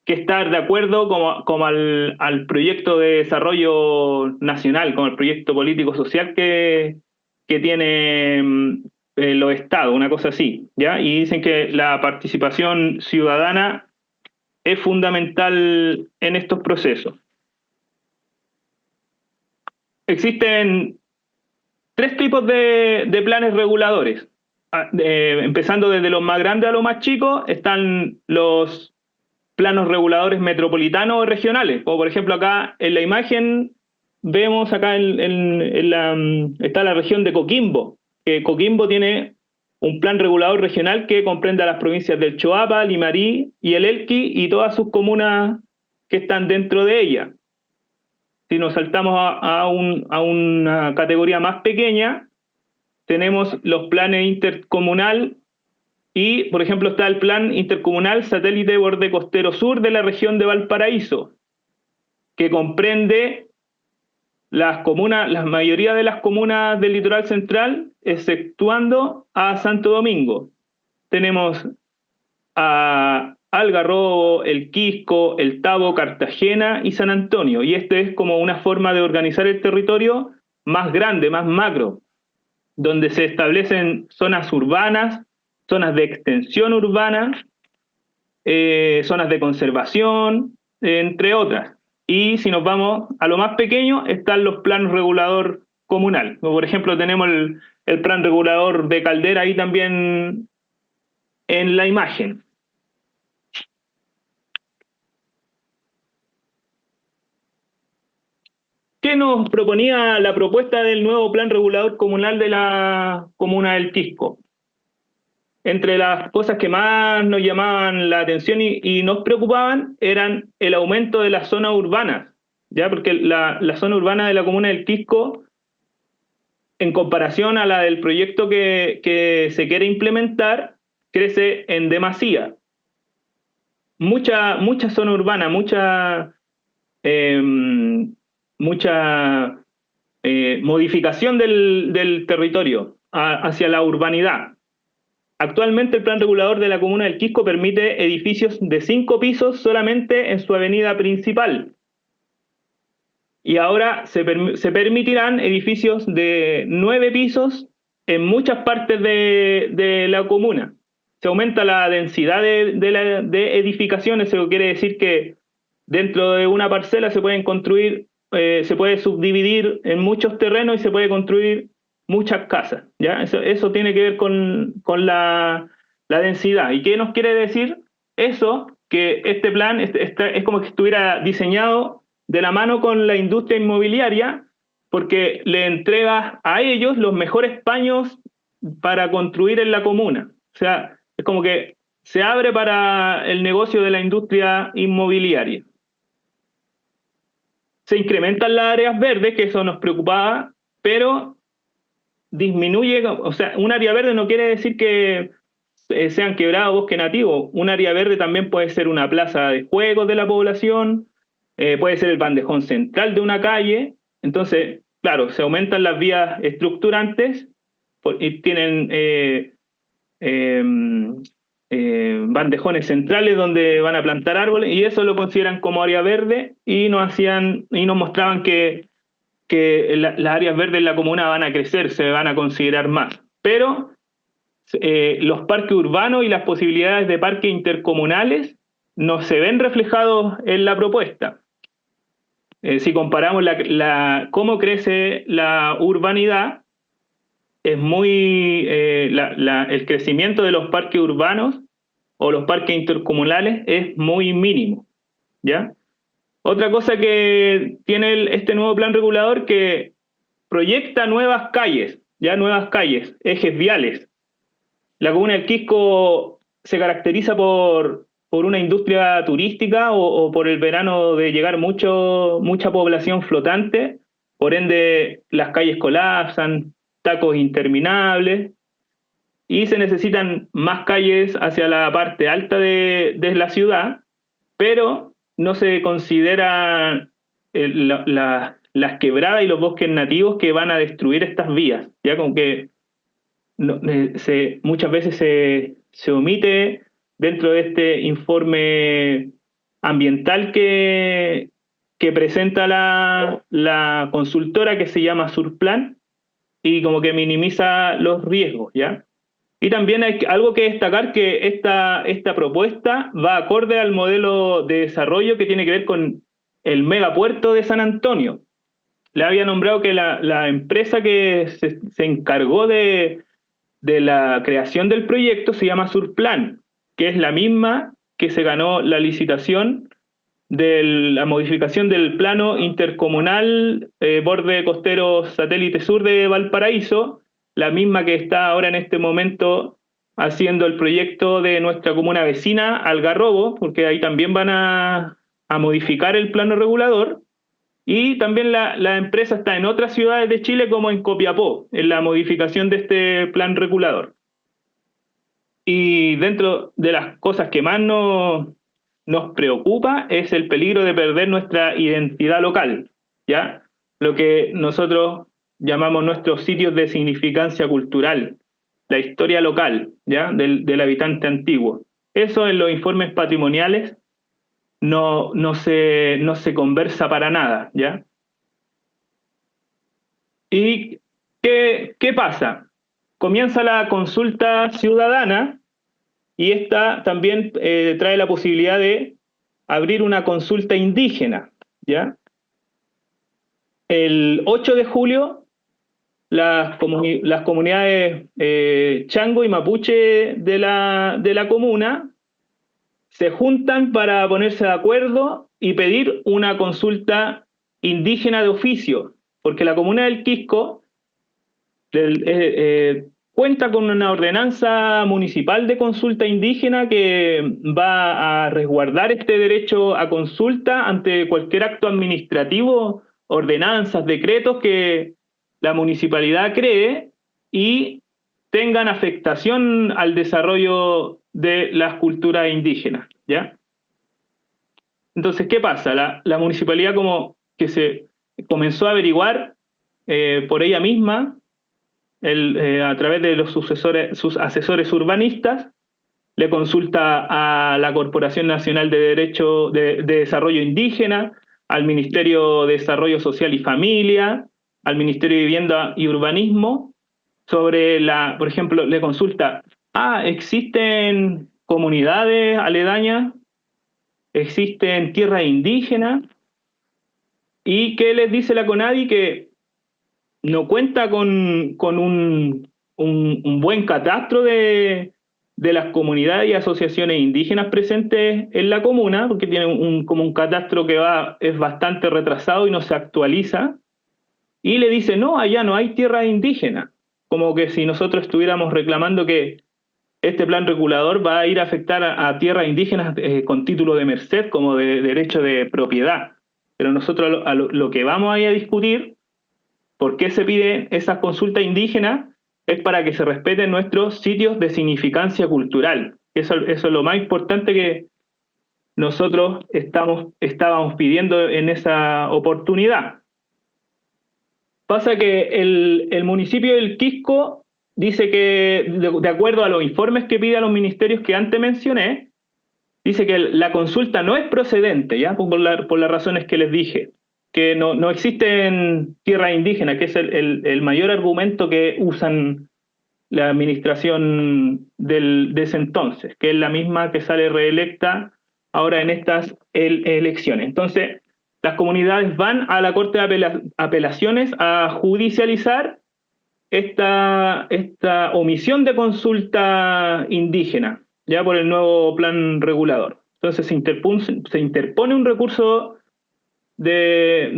estar de acuerdo como al proyecto de desarrollo nacional, como el proyecto político-social que tiene los estados, una cosa así, ¿ya? Y dicen que la participación ciudadana es fundamental en estos procesos. Existen 3 tipos de planes reguladores. Empezando desde los más grandes a los más chicos, están los planos reguladores metropolitanos o regionales. Como por ejemplo acá en la imagen vemos acá está la región de Coquimbo, que Coquimbo tiene un plan regulador regional que comprende a las provincias del Choapa, Limarí y el Elqui y todas sus comunas que están dentro de ella. Si nos saltamos a una categoría más pequeña, tenemos los planes intercomunal y, por ejemplo, está el plan intercomunal satélite borde costero sur de la región de Valparaíso, que comprende la mayoría de las comunas del litoral central, exceptuando a Santo Domingo. Tenemos a Algarrobo, El Quisco, El Tabo, Cartagena y San Antonio. Y este es como una forma de organizar el territorio más grande, más macro, donde se establecen zonas urbanas, zonas de extensión urbana, zonas de conservación, entre otras. Y si nos vamos a lo más pequeño, están los planos regulador comunal. Por ejemplo, tenemos el plan regulador de Caldera ahí también en la imagen. ¿Qué nos proponía la propuesta del nuevo plan regulador comunal de la comuna del Tisco? Entre las cosas que más nos llamaban la atención y nos preocupaban eran el aumento de las zonas urbanas, ¿ya? Porque la zona urbana de la comuna del Tisco, en comparación a la del proyecto que se quiere implementar, crece en demasía. Mucha zona urbana, mucha modificación del territorio hacia la urbanidad. Actualmente el plan regulador de la comuna del Quisco permite edificios de 5 pisos solamente en su avenida principal. Y ahora se permitirán edificios de 9 pisos en muchas partes de la comuna. Se aumenta la densidad de edificaciones, eso quiere decir que dentro de una parcela se pueden construir, se puede subdividir en muchos terrenos y se puede construir muchas casas, ¿ya? Eso tiene que ver con la densidad. ¿Y qué nos quiere decir eso? Que este plan es como que estuviera diseñado de la mano con la industria inmobiliaria, porque le entrega a ellos los mejores paños para construir en la comuna. O sea, es como que se abre para el negocio de la industria inmobiliaria. Se incrementan las áreas verdes, que eso nos preocupaba, pero disminuye, o sea, un área verde no quiere decir que sean quebrados bosque nativo. Un área verde también puede ser una plaza de juegos de la población, puede ser el bandejón central de una calle. Entonces, claro, se aumentan las vías estructurantes y tienen bandejones centrales donde van a plantar árboles, y eso lo consideran como área verde, y nos mostraban que las áreas verdes en la comuna van a crecer, se van a considerar más. Pero los parques urbanos y las posibilidades de parques intercomunales no se ven reflejados en la propuesta. Si comparamos cómo crece la urbanidad, es muy el crecimiento de los parques urbanos o los parques intercomunales es muy mínimo, ¿ya? Otra cosa que tiene este nuevo plan regulador, que proyecta nuevas calles, ejes viales. La comuna del Quisco se caracteriza por una industria turística o por el verano de llegar mucha población flotante, por ende las calles colapsan, tacos interminables, y se necesitan más calles hacia la parte alta de la ciudad, pero no se considera las quebradas y los bosques nativos que van a destruir estas vías, ya como que muchas veces se omite dentro de este informe ambiental que presenta la consultora, que se llama Surplan, y como que minimiza los riesgos, ¿ya? Y también hay algo que destacar, que esta propuesta va acorde al modelo de desarrollo que tiene que ver con el megapuerto de San Antonio. Le había nombrado que la empresa que se encargó de la creación del proyecto se llama Surplan, que es la misma que se ganó la licitación de la modificación del plano intercomunal borde costero satélite sur de Valparaíso, la misma que está ahora en este momento haciendo el proyecto de nuestra comuna vecina, Algarrobo, porque ahí también van a modificar el plano regulador. Y también la empresa está en otras ciudades de Chile, como en Copiapó, en la modificación de este plan regulador. Y dentro de las cosas que más nos preocupa es el peligro de perder nuestra identidad local, ¿ya? Lo que nosotros llamamos nuestros sitios de significancia cultural, la historia local, ¿ya? Del habitante antiguo. Eso en los informes patrimoniales no se conversa para nada, ¿ya? ¿Y qué pasa? Comienza la consulta ciudadana, y esta también trae la posibilidad de abrir una consulta indígena, ¿ya? El 8 de julio las comunidades chango y mapuche de la comuna se juntan para ponerse de acuerdo y pedir una consulta indígena de oficio, porque la comuna del Quisco cuenta con una ordenanza municipal de consulta indígena que va a resguardar este derecho a consulta ante cualquier acto administrativo, ordenanzas, decretos que la municipalidad cree y tengan afectación al desarrollo de las culturas indígenas, ¿ya? Entonces, ¿qué pasa? La municipalidad como que se comenzó a averiguar por ella misma, a través de sus asesores urbanistas, le consulta a la Corporación Nacional de Desarrollo Indígena, al Ministerio de Desarrollo Social y Familia, al Ministerio de Vivienda y Urbanismo, sobre por ejemplo, le consulta, ¿existen comunidades aledañas? ¿Existen tierras indígenas? ¿Y qué les dice la CONADI? Que no cuenta con un buen catastro de las comunidades y asociaciones indígenas presentes en la comuna, porque tiene como un catastro que es bastante retrasado y no se actualiza, y le dice, no, allá no hay tierras indígenas, como que si nosotros estuviéramos reclamando que este plan regulador va a ir a afectar a tierras indígenas con título de merced, como de derecho de propiedad. Pero nosotros lo que vamos a ir a discutir, ¿por qué se pide esas consultas indígenas? Es para que se respeten nuestros sitios de significancia cultural. Eso es lo más importante que nosotros estábamos pidiendo en esa oportunidad. Pasa que el municipio del Quisco dice que, de acuerdo a los informes que pide a los ministerios que antes mencioné, dice que la consulta no es procedente, ¿ya? Por las razones que les dije, que no existen tierras indígenas, que es el mayor argumento que usan la administración de ese entonces, que es la misma que sale reelecta ahora en estas elecciones. Entonces, las comunidades van a la Corte de Apelaciones a judicializar esta omisión de consulta indígena, ya por el nuevo plan regulador. Entonces se interpone un recurso de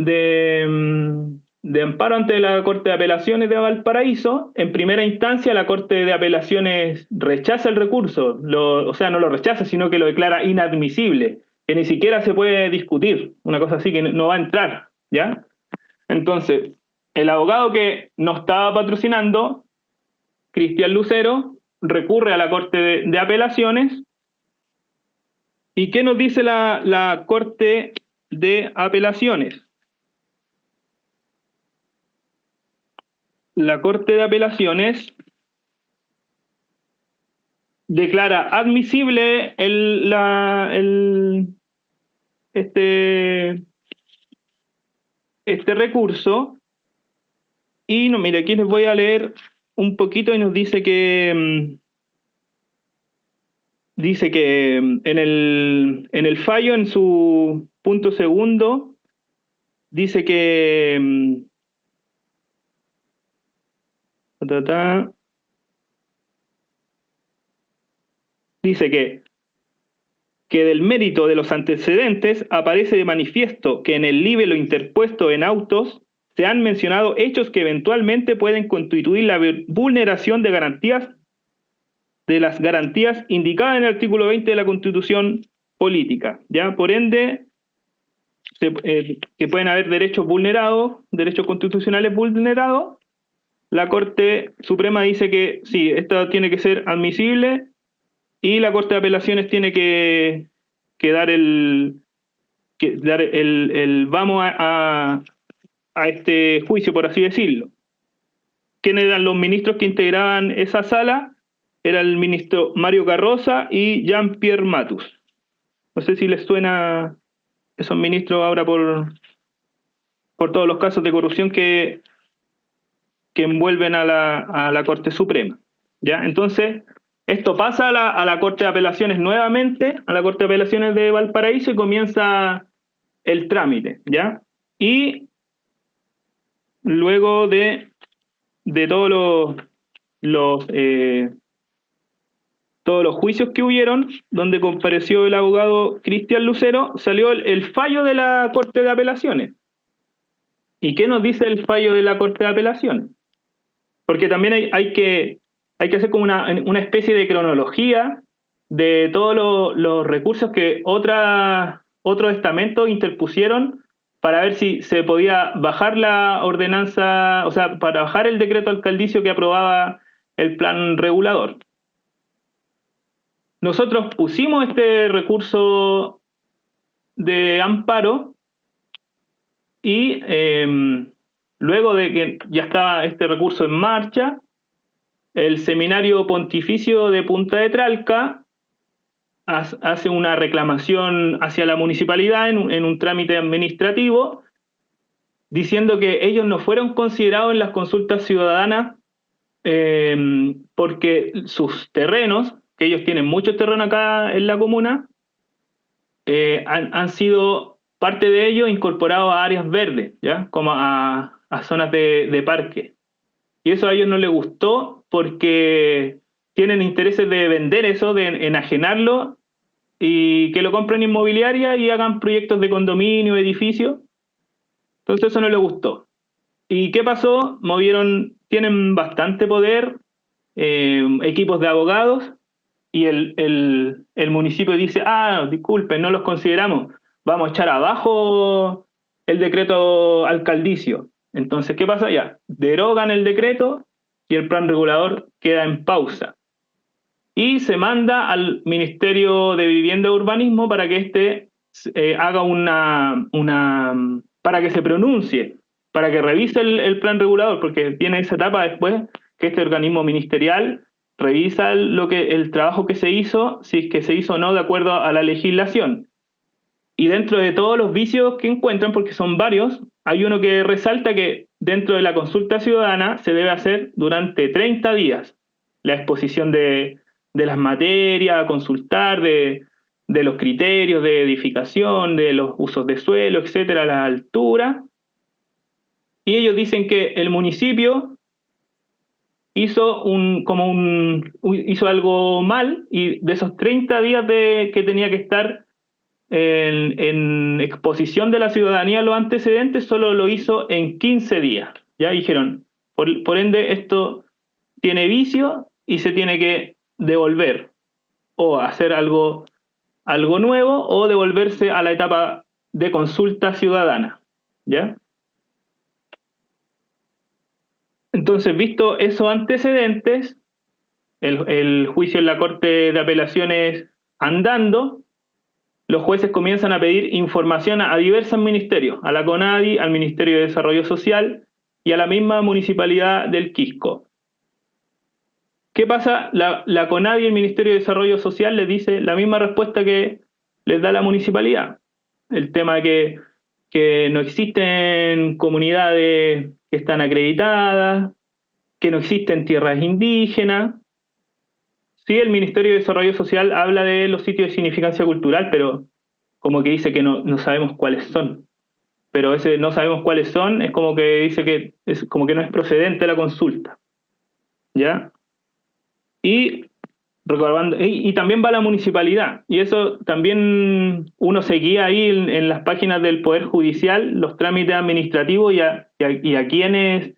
amparo ante la Corte de Apelaciones de Valparaíso. En primera instancia, la Corte de Apelaciones rechaza el recurso, o sea, no lo rechaza, sino que lo declara inadmisible, que ni siquiera se puede discutir, una cosa así que no va a entrar, ¿ya? Entonces, el abogado que nos estaba patrocinando, Cristian Lucero, recurre a la Corte de Apelaciones. ¿Y qué nos dice la Corte de Apelaciones? La Corte de Apelaciones declara admisible este recurso. Y no, mire, aquí les voy a leer un poquito y nos dice que en el fallo, en su punto segundo, dice que dice que del mérito de los antecedentes aparece de manifiesto que en el libelo interpuesto en autos se han mencionado hechos que eventualmente pueden constituir la vulneración de las garantías indicadas en el artículo 20 de la Constitución Política, ¿ya? Por ende, que pueden haber derechos vulnerados, derechos constitucionales vulnerados. La Corte Suprema dice que sí, esto tiene que ser admisible, y la Corte de Apelaciones tiene que dar el vamos a este juicio, por así decirlo. ¿Quiénes eran los ministros que integraban esa sala? Era el ministro Mario Carroza y Jean-Pierre Matus. No sé si les suena esos ministros ahora por todos los casos de corrupción que envuelven a la Corte Suprema, ¿ya? Entonces, esto pasa a la Corte de Apelaciones nuevamente, a la Corte de Apelaciones de Valparaíso, y comienza el trámite, ¿ya? Y luego de de todos los juicios que hubieron, donde compareció el abogado Cristian Lucero, salió el fallo de la Corte de Apelaciones. ¿Y qué nos dice el fallo de la Corte de Apelaciones? Porque también hay que hacer como una especie de cronología de todos los recursos que otros estamentos interpusieron para ver si se podía bajar la ordenanza, o sea, para bajar el decreto alcaldicio que aprobaba el plan regulador. Nosotros pusimos este recurso de amparo y luego de que ya estaba este recurso en marcha, el Seminario Pontificio de Punta de Tralca hace una reclamación hacia la municipalidad en un trámite administrativo, diciendo que ellos no fueron considerados en las consultas ciudadanas porque sus terrenos, que ellos tienen mucho terreno acá en la comuna, han sido parte de ellos incorporados a áreas verdes, ¿ya? Como a zonas de parque. Y eso a ellos no les gustó porque tienen intereses de vender eso, de enajenarlo y que lo compren inmobiliaria y hagan proyectos de condominio, edificios. Entonces eso no les gustó. ¿Y qué pasó? Tienen bastante poder, equipos de abogados, y el municipio dice, disculpen, no los consideramos, vamos a echar abajo el decreto alcaldicio. Entonces, ¿qué pasa? Ya, derogan el decreto y el plan regulador queda en pausa. Y se manda al Ministerio de Vivienda y Urbanismo para que éste haga para que se pronuncie, para que revise el plan regulador, porque tiene esa etapa después que este organismo ministerial revisa el trabajo que se hizo, si es que se hizo o no de acuerdo a la legislación. Y dentro de todos los vicios que encuentran, porque son varios, hay uno que resalta que dentro de la consulta ciudadana se debe hacer durante 30 días la exposición de las materias, a consultar, de los criterios de edificación, de los usos de suelo, etcétera, la altura. Y ellos dicen que el municipio hizo algo mal, y de esos 30 días que tenía que estar en exposición de la ciudadanía los antecedentes, solo lo hizo en 15 días. Ya dijeron, por ende esto tiene vicio y se tiene que devolver, o hacer algo nuevo, o devolverse a la etapa de consulta ciudadana. ¿Ya? Entonces, visto esos antecedentes, el juicio en la Corte de Apelaciones andando, los jueces comienzan a pedir información a diversos ministerios, a la CONADI, al Ministerio de Desarrollo Social y a la misma Municipalidad del Quisco. ¿Qué pasa? La CONADI y el Ministerio de Desarrollo Social les dice la misma respuesta que les da la municipalidad. El tema que no existen comunidades que están acreditadas, que no existen tierras indígenas. Sí, el Ministerio de Desarrollo Social habla de los sitios de significancia cultural, pero como que dice que no sabemos cuáles son. Pero ese no sabemos cuáles son es como que dice que es como que no es procedente la consulta. ¿Ya? Y también va la municipalidad, y eso también uno seguía ahí en las páginas del Poder Judicial, los trámites administrativos y a quienes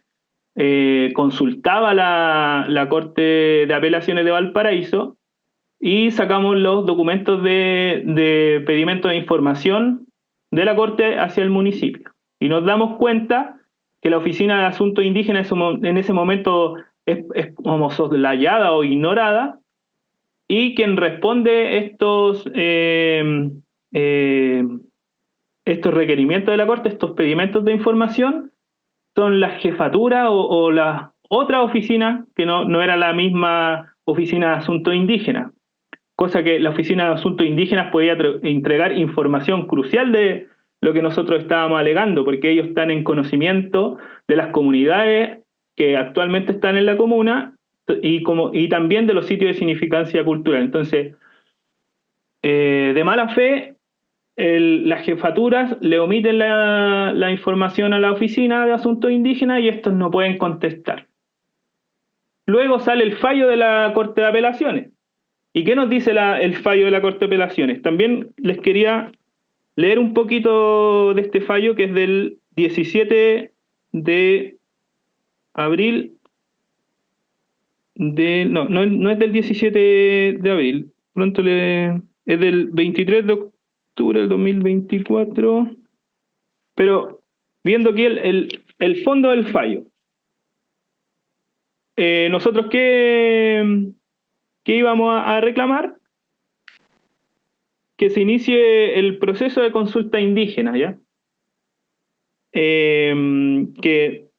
consultaba la Corte de Apelaciones de Valparaíso, y sacamos los documentos de pedimento de información de la Corte hacia el municipio. Y nos damos cuenta que la Oficina de Asuntos Indígenas en ese momento es como soslayada o ignorada, y quien responde estos requerimientos de la Corte, estos pedimentos de información, son las jefaturas o las otras oficinas, que no era la misma Oficina de Asuntos Indígenas, cosa que la Oficina de Asuntos Indígenas podía entregar información crucial de lo que nosotros estábamos alegando, porque ellos están en conocimiento de las comunidades que actualmente están en la comuna, y también de los sitios de significancia cultural. Entonces, de mala fe, las jefaturas le omiten la información a la Oficina de Asuntos Indígenas, y estos no pueden contestar. luego sale el fallo de la Corte de Apelaciones. ¿Y qué nos dice el fallo de la Corte de Apelaciones? También les quería leer un poquito de este fallo, que es del 17 de abril. No es del 17 de abril, es del 23 de octubre del 2024, pero viendo aquí el fondo del fallo. Nosotros, ¿qué íbamos a reclamar? Que se inicie el proceso de consulta indígena, ¿ya? Que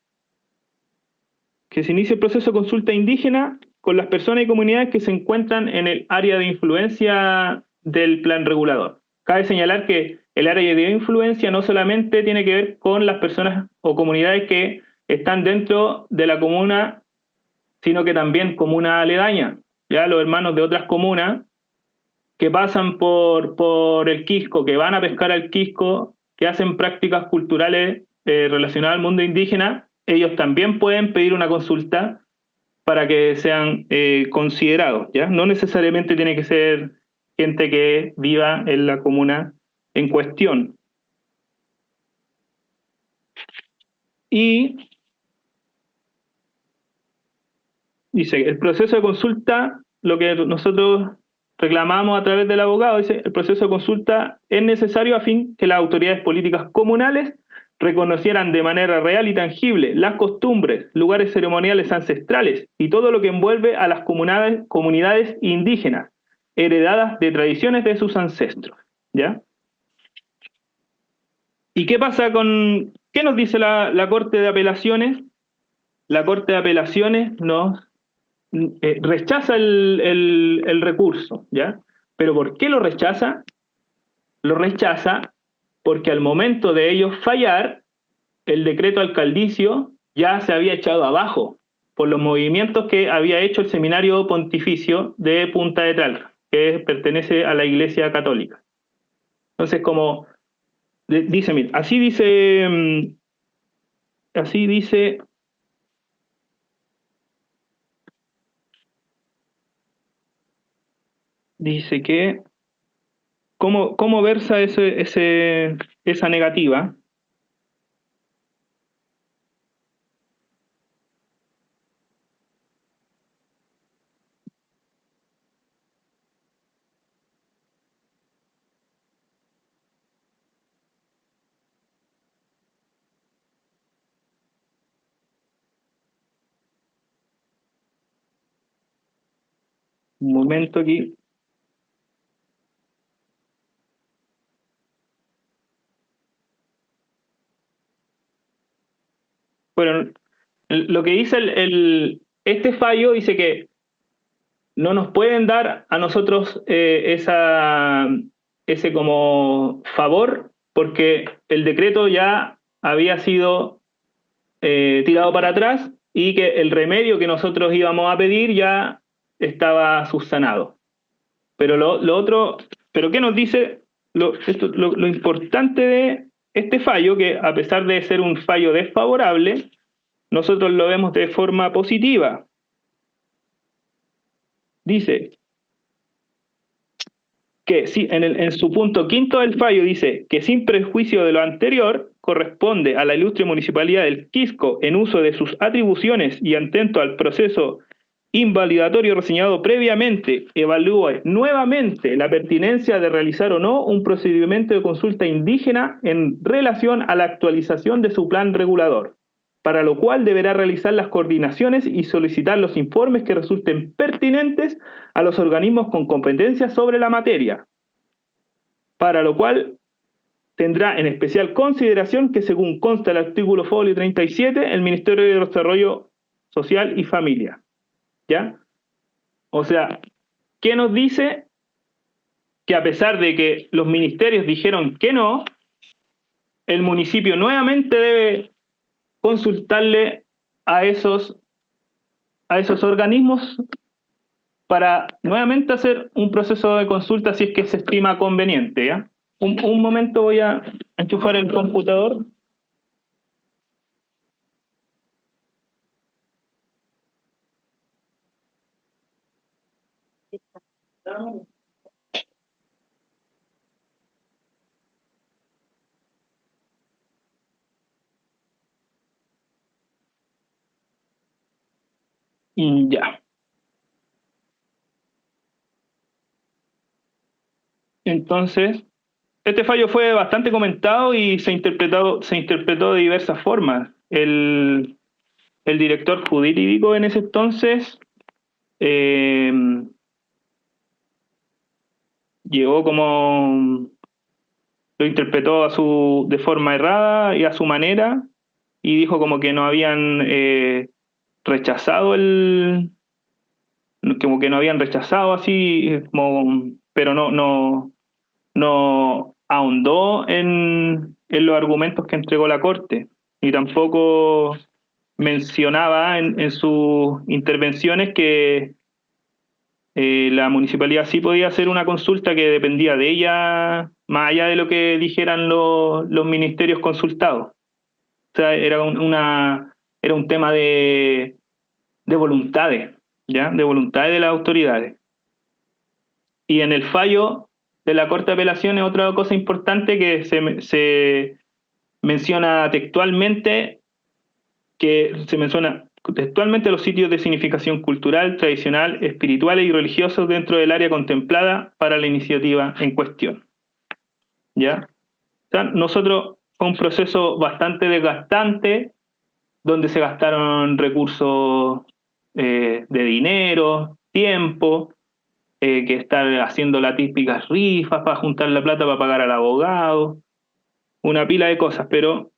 se inicie el proceso de consulta indígena con las personas y comunidades que se encuentran en el área de influencia del plan regulador. Cabe señalar que el área de influencia no solamente tiene que ver con las personas o comunidades que están dentro de la comuna, sino que también comunas aledañas, ya los hermanos de otras comunas que pasan por el Quisco, que van a pescar al Quisco, que hacen prácticas culturales relacionadas al mundo indígena, ellos también pueden pedir una consulta para que sean considerados, ¿ya? No necesariamente tiene que ser gente que viva en la comuna en cuestión. Y dice, el proceso de consulta, lo que nosotros reclamamos a través del abogado, dice, el proceso de consulta es necesario a fin que las autoridades políticas comunales reconocieran de manera real y tangible las costumbres, lugares ceremoniales ancestrales y todo lo que envuelve a las comunidades indígenas, heredadas de tradiciones de sus ancestros, ¿ya? ¿Y qué pasa qué nos dice la Corte de Apelaciones? La Corte de Apelaciones nos rechaza el recurso, ¿ya? ¿Pero por qué lo rechaza? Lo rechaza porque al momento de ellos fallar, el decreto alcaldicio ya se había echado abajo por los movimientos que había hecho el Seminario Pontificio de Punta de Talca, que pertenece a la Iglesia Católica. Entonces, como dice, mira, así dice que ¿cómo versa esa negativa? Un momento aquí. Bueno, lo que dice este fallo dice que no nos pueden dar a nosotros ese como favor porque el decreto ya había sido tirado para atrás y que el remedio que nosotros íbamos a pedir ya estaba subsanado. Pero pero ¿qué nos dice lo importante de este fallo? Que a pesar de ser un fallo desfavorable, nosotros lo vemos de forma positiva. Dice que en su punto quinto del fallo dice que sin prejuicio de lo anterior, corresponde a la ilustre Municipalidad del Quisco, en uso de sus atribuciones y atento al proceso invalidatorio reseñado previamente, evalúe nuevamente la pertinencia de realizar o no un procedimiento de consulta indígena en relación a la actualización de su plan regulador, para lo cual deberá realizar las coordinaciones y solicitar los informes que resulten pertinentes a los organismos con competencia sobre la materia, para lo cual tendrá en especial consideración que, según consta el artículo folio 37, el Ministerio de Desarrollo Social y Familia. ¿Ya? O sea, ¿qué nos dice? Que a pesar de que los ministerios dijeron que no, el municipio nuevamente debe consultarle a esos organismos para nuevamente hacer un proceso de consulta si es que se estima conveniente, ¿ya? Un momento, voy a enchufar el computador. Ya. Entonces, este fallo fue bastante comentado y se interpretó de diversas formas. El director jurídico en ese entonces eh, llegó como, lo interpretó de forma errada y a su manera, y dijo como que no habían rechazado como que no habían rechazado así, como, pero no ahondó en los argumentos que entregó la Corte, y tampoco mencionaba en sus intervenciones que la municipalidad sí podía hacer una consulta que dependía de ella, más allá de lo que dijeran los ministerios consultados. O sea, era un tema de voluntades, ¿ya? De voluntades de las autoridades. Y en el fallo de la Corte de Apelaciones, otra cosa importante que se menciona textualmente, los sitios de significación cultural, tradicional, espirituales y religiosos dentro del área contemplada para la iniciativa en cuestión. ¿Ya? O sea, nosotros fue un proceso bastante desgastante, donde se gastaron recursos de dinero, tiempo, que estar haciendo las típicas rifas para juntar la plata para pagar al abogado, una pila de cosas, pero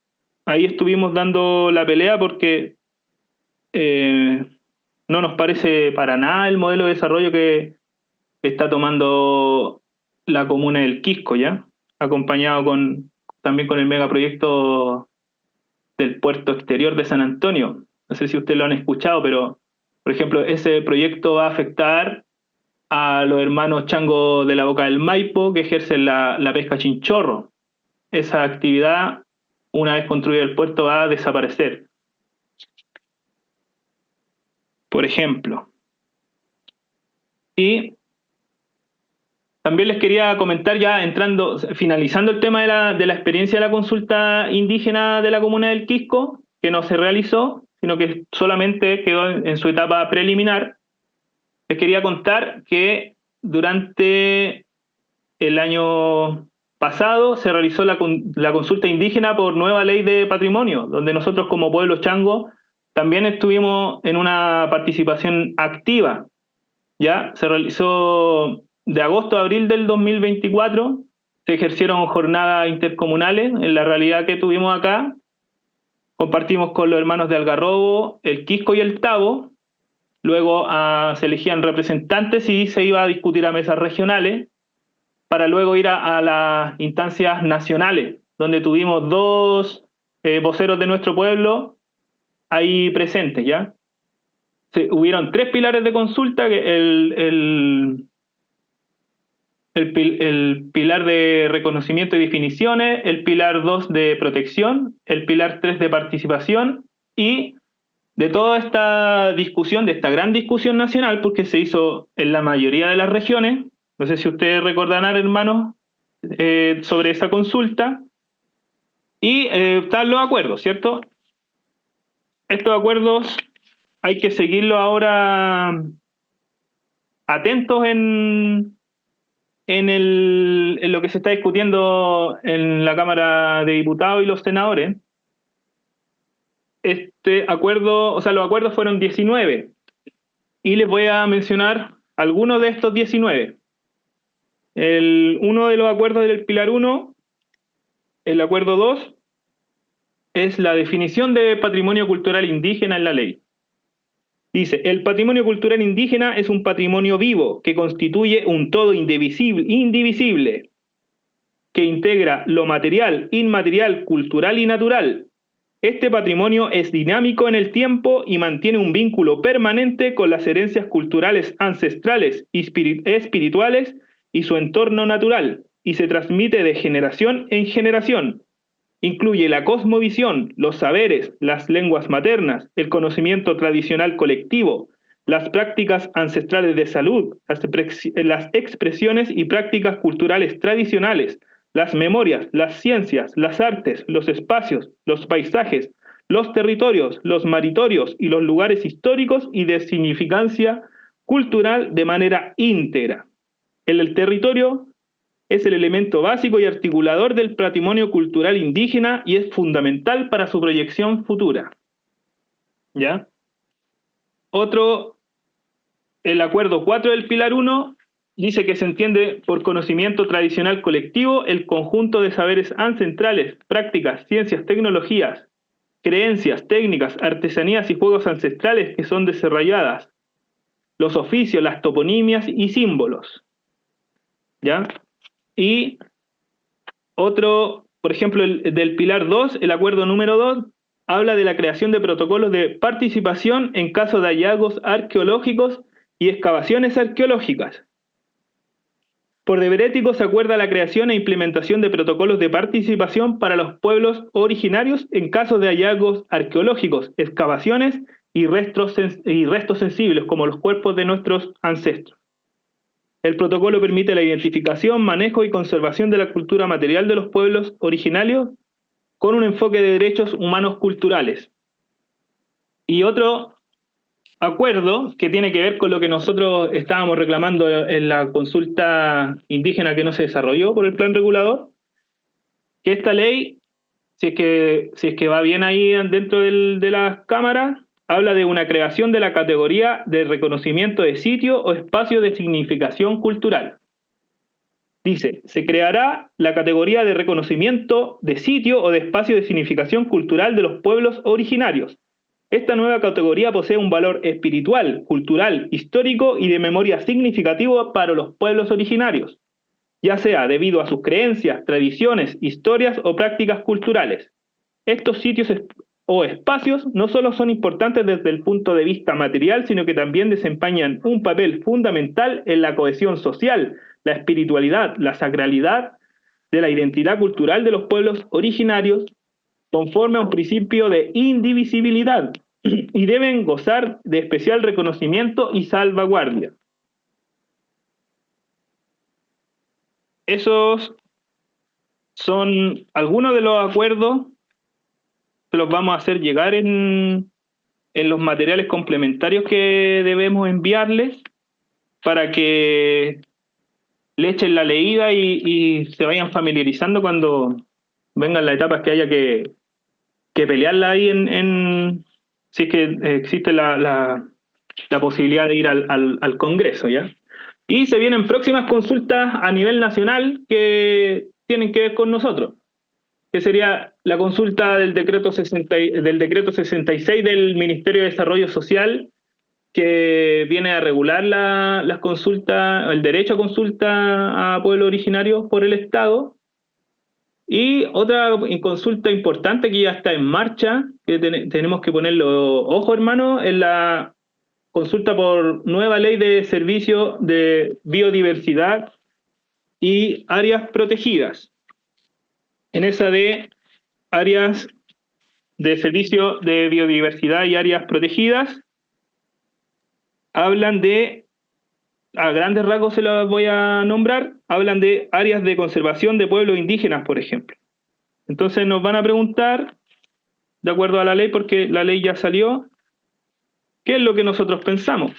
ahí estuvimos dando la pelea porque no nos parece para nada el modelo de desarrollo que está tomando la comuna del Quisco, ¿ya? Acompañado también con el megaproyecto del puerto exterior de San Antonio. No sé si ustedes lo han escuchado, pero, por ejemplo, ese proyecto va a afectar a los hermanos Chango de la Boca del Maipo que ejercen la pesca chinchorro. Esa actividad, una vez construido el puerto, va a desaparecer. Por ejemplo. Y también les quería comentar, ya finalizando el tema de la experiencia de la consulta indígena de la comuna del Quisco, que no se realizó, sino que solamente quedó en su etapa preliminar. Les quería contar que durante el año pasado se realizó la consulta indígena por nueva ley de patrimonio, donde nosotros como pueblo chango también estuvimos en una participación activa. Ya se realizó de agosto a abril del 2024, se ejercieron jornadas intercomunales en la realidad que tuvimos acá. Compartimos con los hermanos de Algarrobo, el Quisco y el Tabo. Luego se elegían representantes y se iba a discutir a mesas regionales, para luego ir a las instancias nacionales, donde tuvimos 2 voceros de nuestro pueblo ahí presentes, ¿ya? Hubieron 3 pilares de consulta, que el pilar de reconocimiento y definiciones, el pilar 2 de protección, el pilar 3 de participación, y de toda esta discusión, de esta gran discusión nacional, porque se hizo en la mayoría de las regiones. No sé si ustedes recordarán, hermanos, sobre esa consulta. Y están los acuerdos, ¿cierto? Estos acuerdos hay que seguirlos ahora atentos en lo que se está discutiendo en la Cámara de Diputados y los senadores. Este acuerdo, o sea, los acuerdos fueron 19, y les voy a mencionar algunos de estos 19. Uno de los acuerdos del pilar 1, el acuerdo 2, es la definición de patrimonio cultural indígena en la ley. Dice: el patrimonio cultural indígena es un patrimonio vivo que constituye un todo indivisible, que integra lo material, inmaterial, cultural y natural. Este patrimonio es dinámico en el tiempo y mantiene un vínculo permanente con las herencias culturales ancestrales y espirituales y su entorno natural, y se transmite de generación en generación. Incluye la cosmovisión, los saberes, las lenguas maternas, el conocimiento tradicional colectivo, las prácticas ancestrales de salud, las expresiones y prácticas culturales tradicionales, las memorias, las ciencias, las artes, los espacios, los paisajes, los territorios, los maritorios y los lugares históricos y de significancia cultural de manera íntegra. El territorio es el elemento básico y articulador del patrimonio cultural indígena y es fundamental para su proyección futura. ¿Ya? El acuerdo 4 del Pilar 1 dice que se entiende por conocimiento tradicional colectivo el conjunto de saberes ancestrales, prácticas, ciencias, tecnologías, creencias, técnicas, artesanías y juegos ancestrales que son desarrolladas, los oficios, las toponimias y símbolos. ¿Ya? Y otro, por ejemplo, del Pilar 2, el acuerdo número 2, habla de la creación de protocolos de participación en caso de hallazgos arqueológicos y excavaciones arqueológicas. Por deber ético se acuerda la creación e implementación de protocolos de participación para los pueblos originarios en caso de hallazgos arqueológicos, excavaciones y restos sensibles como los cuerpos de nuestros ancestros. El protocolo permite la identificación, manejo y conservación de la cultura material de los pueblos originarios con un enfoque de derechos humanos culturales. Y otro acuerdo que tiene que ver con lo que nosotros estábamos reclamando en la consulta indígena que no se desarrolló por el plan regulador, que esta ley, si es que va bien ahí dentro de las cámaras, habla de una creación de la categoría de reconocimiento de sitio o espacio de significación cultural. Dice, se creará la categoría de reconocimiento de sitio o de espacio de significación cultural de los pueblos originarios. Esta nueva categoría posee un valor espiritual, cultural, histórico y de memoria significativo para los pueblos originarios, ya sea debido a sus creencias, tradiciones, historias o prácticas culturales. Estos sitios o espacios no solo son importantes desde el punto de vista material, sino que también desempeñan un papel fundamental en la cohesión social, la espiritualidad, la sacralidad de la identidad cultural de los pueblos originarios, conforme a un principio de indivisibilidad, y deben gozar de especial reconocimiento y salvaguardia. Esos son algunos de los acuerdos que los vamos a hacer llegar en los materiales complementarios que debemos enviarles para que le echen la leída y se vayan familiarizando cuando vengan las etapas que haya que pelearla ahí si es que existe la posibilidad de ir al Congreso, ¿ya? Y se vienen próximas consultas a nivel nacional que tienen que ver con nosotros, que sería la consulta del decreto 66 del Ministerio de Desarrollo Social, que viene a regular las consultas, el derecho a consulta a pueblos originarios por el Estado. Y otra consulta importante que ya está en marcha, que tenemos que ponerlo ojo, hermano, es la consulta por nueva ley de servicio de biodiversidad y áreas protegidas. En esa de áreas de servicio de biodiversidad y áreas protegidas, hablan de, a grandes rasgos se las voy a nombrar, hablan de áreas de conservación de pueblos indígenas, por ejemplo. Entonces nos van a preguntar, de acuerdo a la ley, porque la ley ya salió, ¿qué es lo que nosotros pensamos?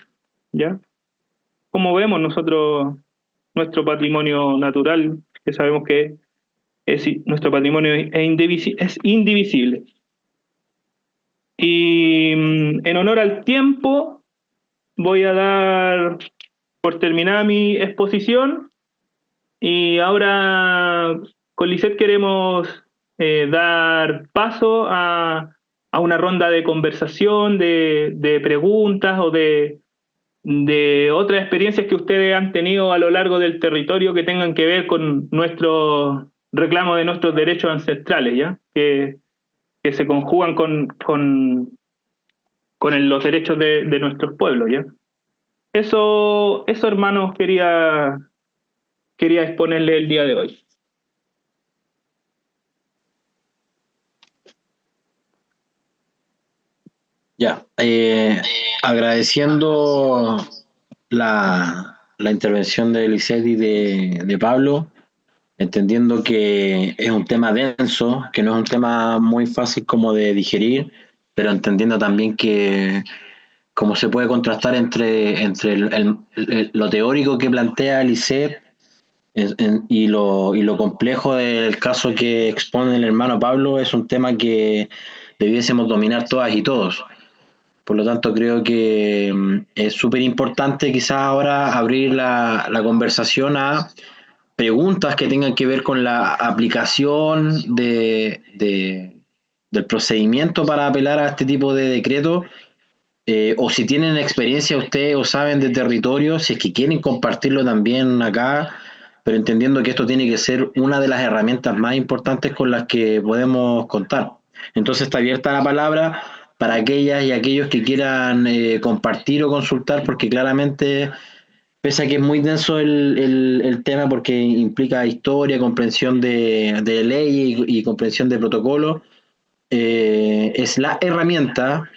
¿Ya? ¿Cómo vemos nosotros nuestro patrimonio natural, que sabemos que nuestro patrimonio es indivisible? Y en honor al tiempo, voy a dar por terminada mi exposición y ahora con Lisette queremos dar paso a una ronda de conversación, de preguntas o de otras experiencias que ustedes han tenido a lo largo del territorio que tengan que ver con nuestro reclamo de nuestros derechos ancestrales, ¿ya? Que se conjugan con los derechos de nuestros pueblos, ¿ya? Eso hermanos, quería exponerle el día de hoy. Ya, agradeciendo la intervención de Lisette y de Pablo, entendiendo que es un tema denso, que no es un tema muy fácil como de digerir, pero entendiendo también que cómo se puede contrastar entre lo teórico que plantea Lisette y lo complejo del caso que expone el hermano Pablo, es un tema que debiésemos dominar todas y todos. Por lo tanto, creo que es súper importante quizás ahora abrir la conversación a preguntas que tengan que ver con la aplicación del procedimiento para apelar a este tipo de decretos, o si tienen experiencia ustedes o saben de territorio, si es que quieren compartirlo también acá, pero entendiendo que esto tiene que ser una de las herramientas más importantes con las que podemos contar. Entonces está abierta la palabra para aquellas y aquellos que quieran compartir o consultar, porque claramente, pese a que es muy denso el tema, porque implica historia, comprensión de ley y comprensión de protocolo, es la herramienta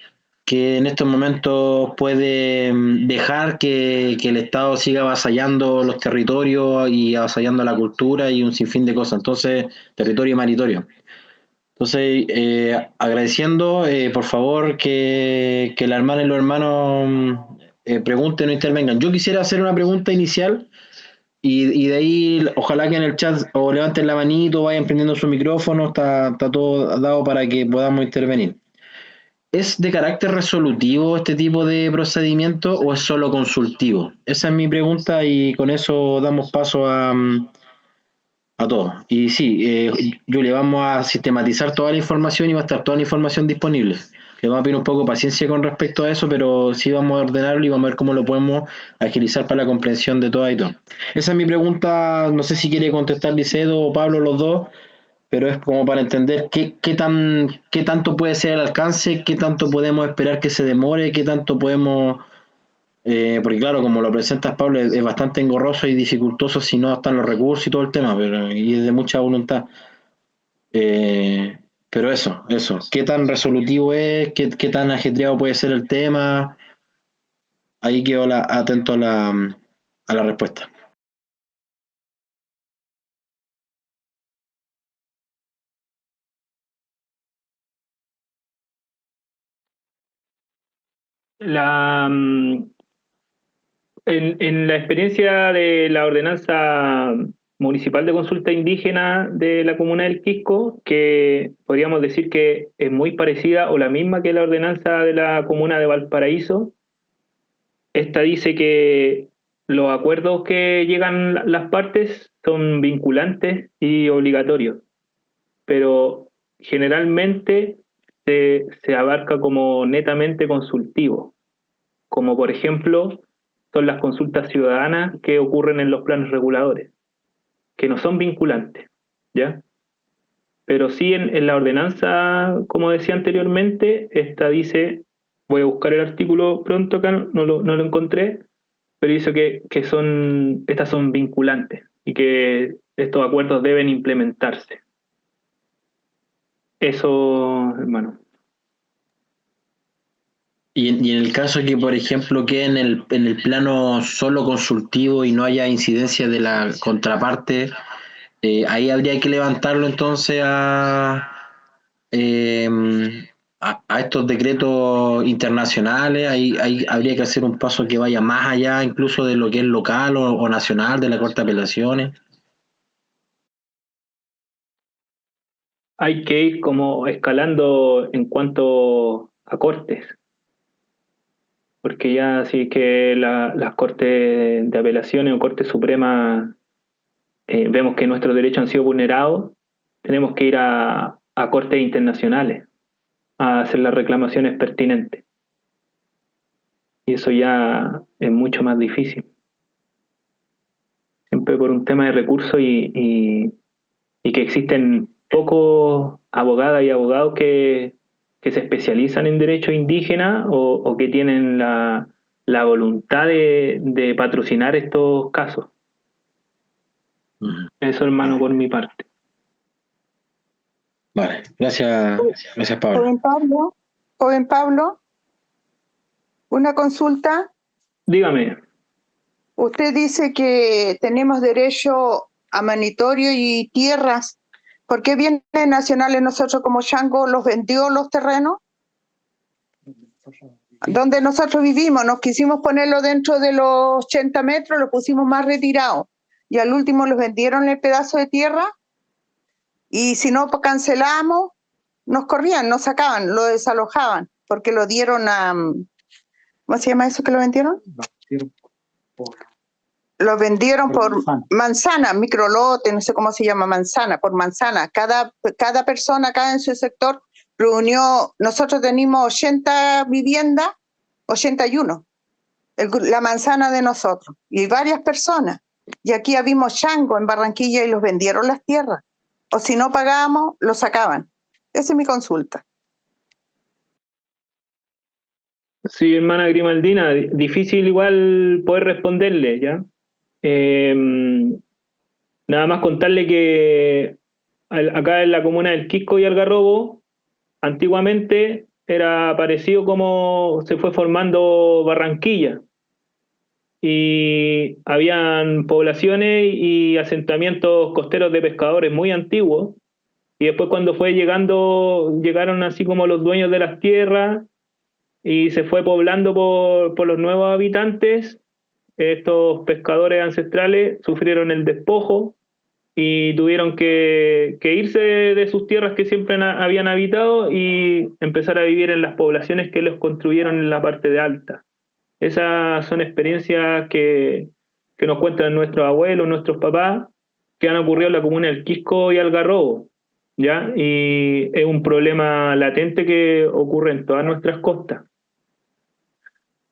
que en estos momentos puede dejar que el Estado siga avasallando los territorios y avasallando la cultura y un sinfín de cosas. Entonces, territorio y maritorio. Entonces, agradeciendo, por favor, que la hermana y los hermanos pregunten o intervengan. Yo quisiera hacer una pregunta inicial y de ahí, ojalá que en el chat o levanten la manito, vayan prendiendo su micrófono, está todo dado para que podamos intervenir. ¿Es de carácter resolutivo este tipo de procedimiento o es solo consultivo? Esa es mi pregunta y con eso damos paso a todo. Y sí, Julia, vamos a sistematizar toda la información y va a estar toda la información disponible. Le vamos a pedir un poco de paciencia con respecto a eso, pero sí vamos a ordenarlo y vamos a ver cómo lo podemos agilizar para la comprensión de todas y todo. Esa es mi pregunta, no sé si quiere contestar Licedo o Pablo, los dos, pero es como para entender qué tanto puede ser el alcance, qué tanto podemos esperar que se demore, qué tanto podemos, porque claro, como lo presentas Pablo, es bastante engorroso y dificultoso si no están los recursos y todo el tema, y es de mucha voluntad. Eh, pero eso, qué tan resolutivo es, qué tan ajetreado puede ser el tema, ahí quedo atento a la respuesta. La, mm, en la experiencia de la ordenanza municipal de consulta indígena de la comuna del Quisco, que podríamos decir que es muy parecida o la misma que la ordenanza de la comuna de Valparaíso, esta dice que los acuerdos que llegan las partes son vinculantes y obligatorios, pero generalmente se abarca como netamente consultivo, como por ejemplo son las consultas ciudadanas que ocurren en los planes reguladores, que no son vinculantes, ¿ya? Pero sí en la ordenanza, como decía anteriormente, esta dice, voy a buscar el artículo pronto acá, no lo encontré, pero dice estas son vinculantes y que estos acuerdos deben implementarse. Eso, hermano. Y en el caso que, por ejemplo, quede en el plano solo consultivo y no haya incidencia de la contraparte, ahí habría que levantarlo entonces eh, a estos decretos internacionales, ahí habría que hacer un paso que vaya más allá incluso de lo que es local o nacional, de la Corte de Apelaciones. Hay que ir como escalando en cuanto a cortes, porque ya sí que las cortes de apelaciones o Corte Suprema vemos que nuestros derechos han sido vulnerados, tenemos que ir a cortes internacionales a hacer las reclamaciones pertinentes. Y eso ya es mucho más difícil. Siempre por un tema de recursos y que existen pocos abogadas y abogados que se especializan en derecho indígena o que tienen la voluntad de patrocinar estos casos. Eso, hermano, por mi parte. Vale, gracias Pablo. Joven Pablo, Una consulta. Dígame. Usted dice que tenemos derecho a manitorio y tierras. ¿Por qué Bienes Nacionales nosotros como Shango los vendió los terrenos? Donde nosotros vivimos, nos quisimos ponerlo dentro de los 80 metros, lo pusimos más retirado. Y al último los vendieron el pedazo de tierra y si no cancelamos, nos corrían, nos sacaban, lo desalojaban, porque lo dieron a... ¿Cómo se llama eso que lo vendieron? Lo vendieron por manzana, microlote, no sé cómo se llama, manzana, por manzana. Cada persona acá en su sector reunió, nosotros teníamos 80 viviendas, 81, la manzana de nosotros, y varias personas. Y aquí habíamos Shango en Barranquilla y los vendieron las tierras. O si no pagábamos, los sacaban. Esa es mi consulta. Sí, hermana Grimaldina, difícil igual poder responderle, ¿ya? Nada más contarle que acá en la comuna del Quisco y Algarrobo, antiguamente era parecido como se fue formando Barranquilla. Y habían poblaciones y asentamientos costeros de pescadores muy antiguos. Y después cuando fue llegaron así como los dueños de las tierras y se fue poblando por los nuevos habitantes. Estos pescadores ancestrales sufrieron el despojo y tuvieron que irse de sus tierras que siempre habían habitado y empezar a vivir en las poblaciones que los construyeron en la parte de alta. Esas son experiencias que nos cuentan nuestros abuelos, nuestros papás, que han ocurrido en la comuna del Quisco y Algarrobo, ¿ya? Y es un problema latente que ocurre en todas nuestras costas.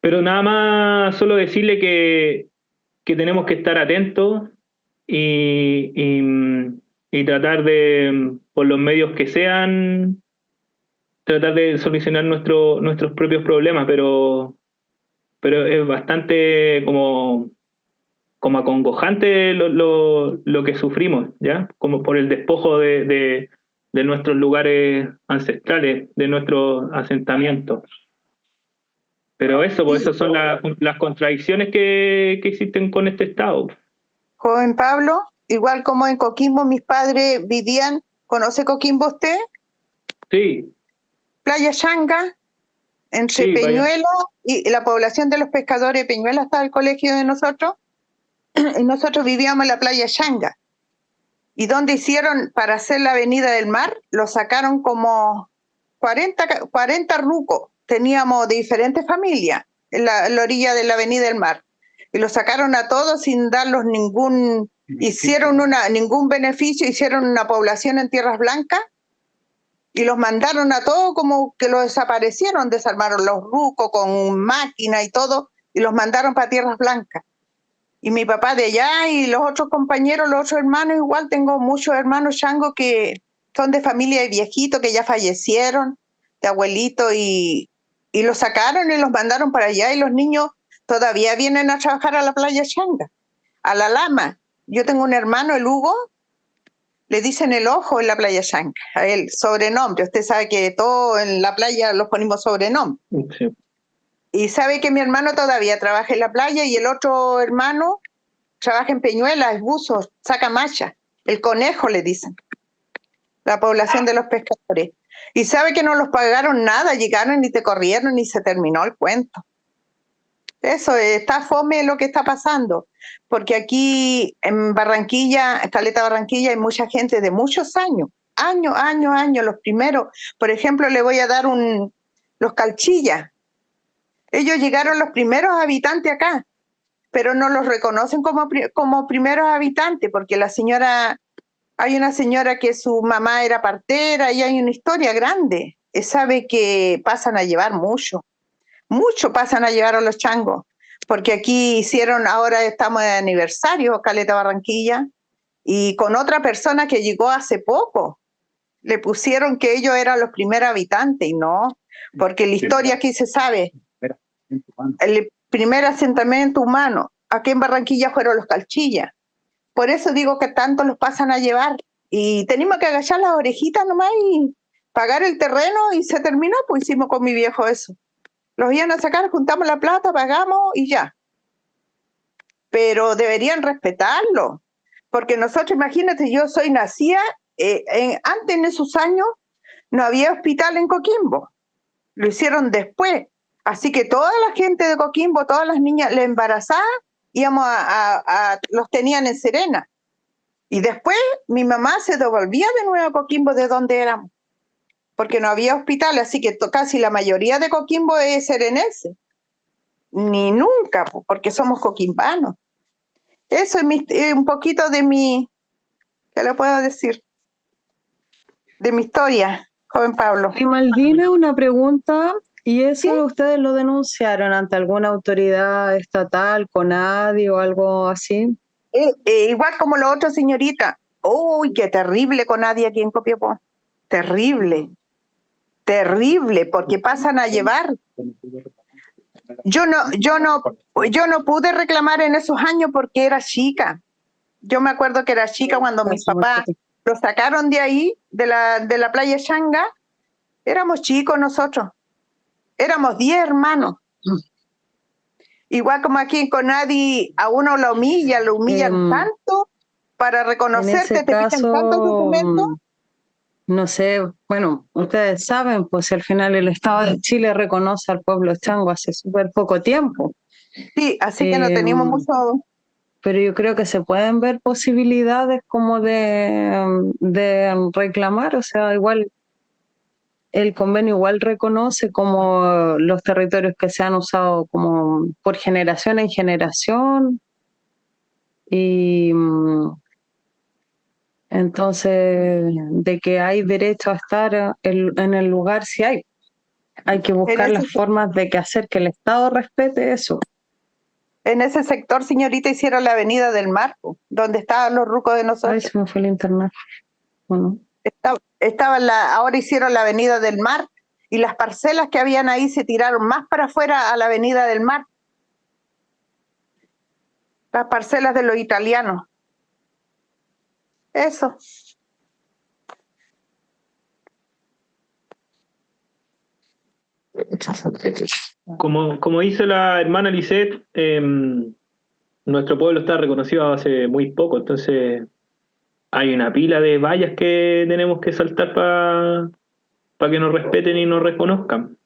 Pero nada más solo decirle que tenemos que estar atentos y tratar de, por los medios que sean, tratar de solucionar nuestros propios problemas, pero es bastante como acongojante lo que sufrimos, ¿ya? Como por el despojo de nuestros lugares ancestrales, de nuestros asentamientos. Pero eso, pues esas son las contradicciones que existen con este Estado. Joven Pablo, igual como en Coquimbo mis padres vivían, ¿conoce Coquimbo usted? Sí. Playa Xanga, entre Sí, Peñuela y la población de los pescadores de Peñuela está el colegio de nosotros, y nosotros vivíamos en la playa Xanga. Y donde hicieron para hacer la avenida del mar, lo sacaron como 40 rucos, teníamos de diferentes familias en la orilla de la avenida del mar. Y lo sacaron a todos sin darlos ningún beneficio, hicieron una población en Tierras Blancas y los mandaron a todos como que los desaparecieron, desarmaron los rucos con máquina y todo, y los mandaron para Tierras Blancas. Y mi papá de allá y los otros compañeros, los otros hermanos, igual tengo muchos hermanos Shango que son de familia de viejitos que ya fallecieron, de abuelitos, y los sacaron y los mandaron para allá, y los niños todavía vienen a trabajar a la playa Xanga, a la Lama. Yo tengo un hermano, el Hugo, le dicen el ojo en la playa Xanga, a él, sobrenombre. Usted sabe que todo en la playa los ponemos sobrenombre. Sí. Y sabe que mi hermano todavía trabaja en la playa y el otro hermano trabaja en Peñuela, es buzo, saca macha, el conejo le dicen, la población de los pescadores. Y sabe que no los pagaron nada, llegaron y te corrieron y se terminó el cuento. Eso, está fome lo que está pasando, porque aquí en Barranquilla, Caleta Barranquilla, hay mucha gente de muchos años, los primeros. Por ejemplo, le voy a dar los Calchillas. Ellos llegaron los primeros habitantes acá, pero no los reconocen como primeros habitantes, porque hay una señora que su mamá era partera y hay una historia grande. Sabe que pasan a llevar mucho pasan a llevar a los changos, porque aquí ahora estamos de aniversario, Caleta Barranquilla, y con otra persona que llegó hace poco, le pusieron que ellos eran los primeros habitantes, y no, porque la historia aquí se sabe. El primer asentamiento humano aquí en Barranquilla fueron los Calchillas. Por eso digo que tanto los pasan a llevar. Y tenemos que agachar las orejitas nomás y pagar el terreno y se terminó, pues hicimos con mi viejo eso. Los iban a sacar, juntamos la plata, pagamos y ya. Pero deberían respetarlo, porque nosotros, imagínate, yo soy nacida, antes en esos años no había hospital en Coquimbo, lo hicieron después, así que toda la gente de Coquimbo, todas las niñas, las embarazadas, íbamos los tenían en Serena, y después mi mamá se devolvía de nuevo a Coquimbo de donde éramos, porque no había hospital, así que casi la mayoría de Coquimbo es serenense, ni nunca, porque somos coquimbanos. Eso es un poquito de mi, ¿qué le puedo decir? De mi historia, joven Pablo. Y Maldina, una pregunta, ¿y eso ¿Sí? ustedes lo denunciaron ante alguna autoridad estatal, CONADI o algo así? Igual como la otra señorita. Uy, qué terrible con nadie aquí en Copiapó. Terrible, terrible, porque pasan a llevar. Yo no pude reclamar en esos años porque era chica. Yo me acuerdo que era chica cuando mis papás lo sacaron de ahí, de la playa Xanga. Éramos chicos nosotros. Éramos 10 hermanos. Igual como aquí en Conadi a uno lo humillan tanto para reconocerte, en ese te piden tantos documentos. No sé, bueno, ustedes saben, pues al final el Estado de Chile reconoce al pueblo chango hace súper poco tiempo. Sí, así que no tenemos mucho. Pero yo creo que se pueden ver posibilidades como de reclamar, o sea, igual el convenio igual reconoce como los territorios que se han usado como por generación en generación y entonces de que hay derecho a estar en el lugar sí hay. Hay que buscar las formas de que hacer que el Estado respete eso. En ese sector, señorita, hicieron la Avenida del Mar, donde estaban los rucos de nosotros. Ay, se me fue el internet. Bueno. Ahora hicieron la Avenida del Mar y las parcelas que habían ahí se tiraron más para afuera a la Avenida del Mar. Las parcelas de los italianos. Eso. Como dice la hermana Lisette, nuestro pueblo está reconocido hace muy poco, entonces hay una pila de vallas que tenemos que saltar para que nos respeten y nos reconozcan.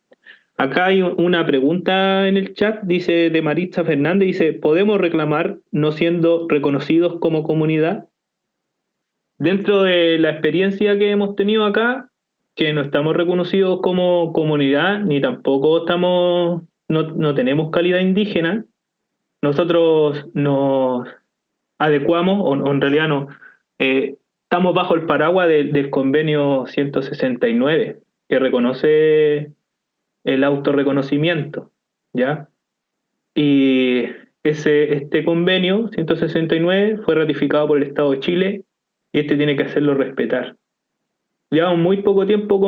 Acá hay una pregunta en el chat, dice de Maritza Fernández, dice, ¿podemos reclamar no siendo reconocidos como comunidad? Dentro de la experiencia que hemos tenido acá, que no estamos reconocidos como comunidad, ni tampoco no tenemos calidad indígena, nosotros nos adecuamos, o en realidad no, estamos bajo el paraguas del convenio 169, que reconoce el autorreconocimiento, ¿ya? Y este convenio 169 fue ratificado por el Estado de Chile y tiene que hacerlo respetar. Llevamos muy poco tiempo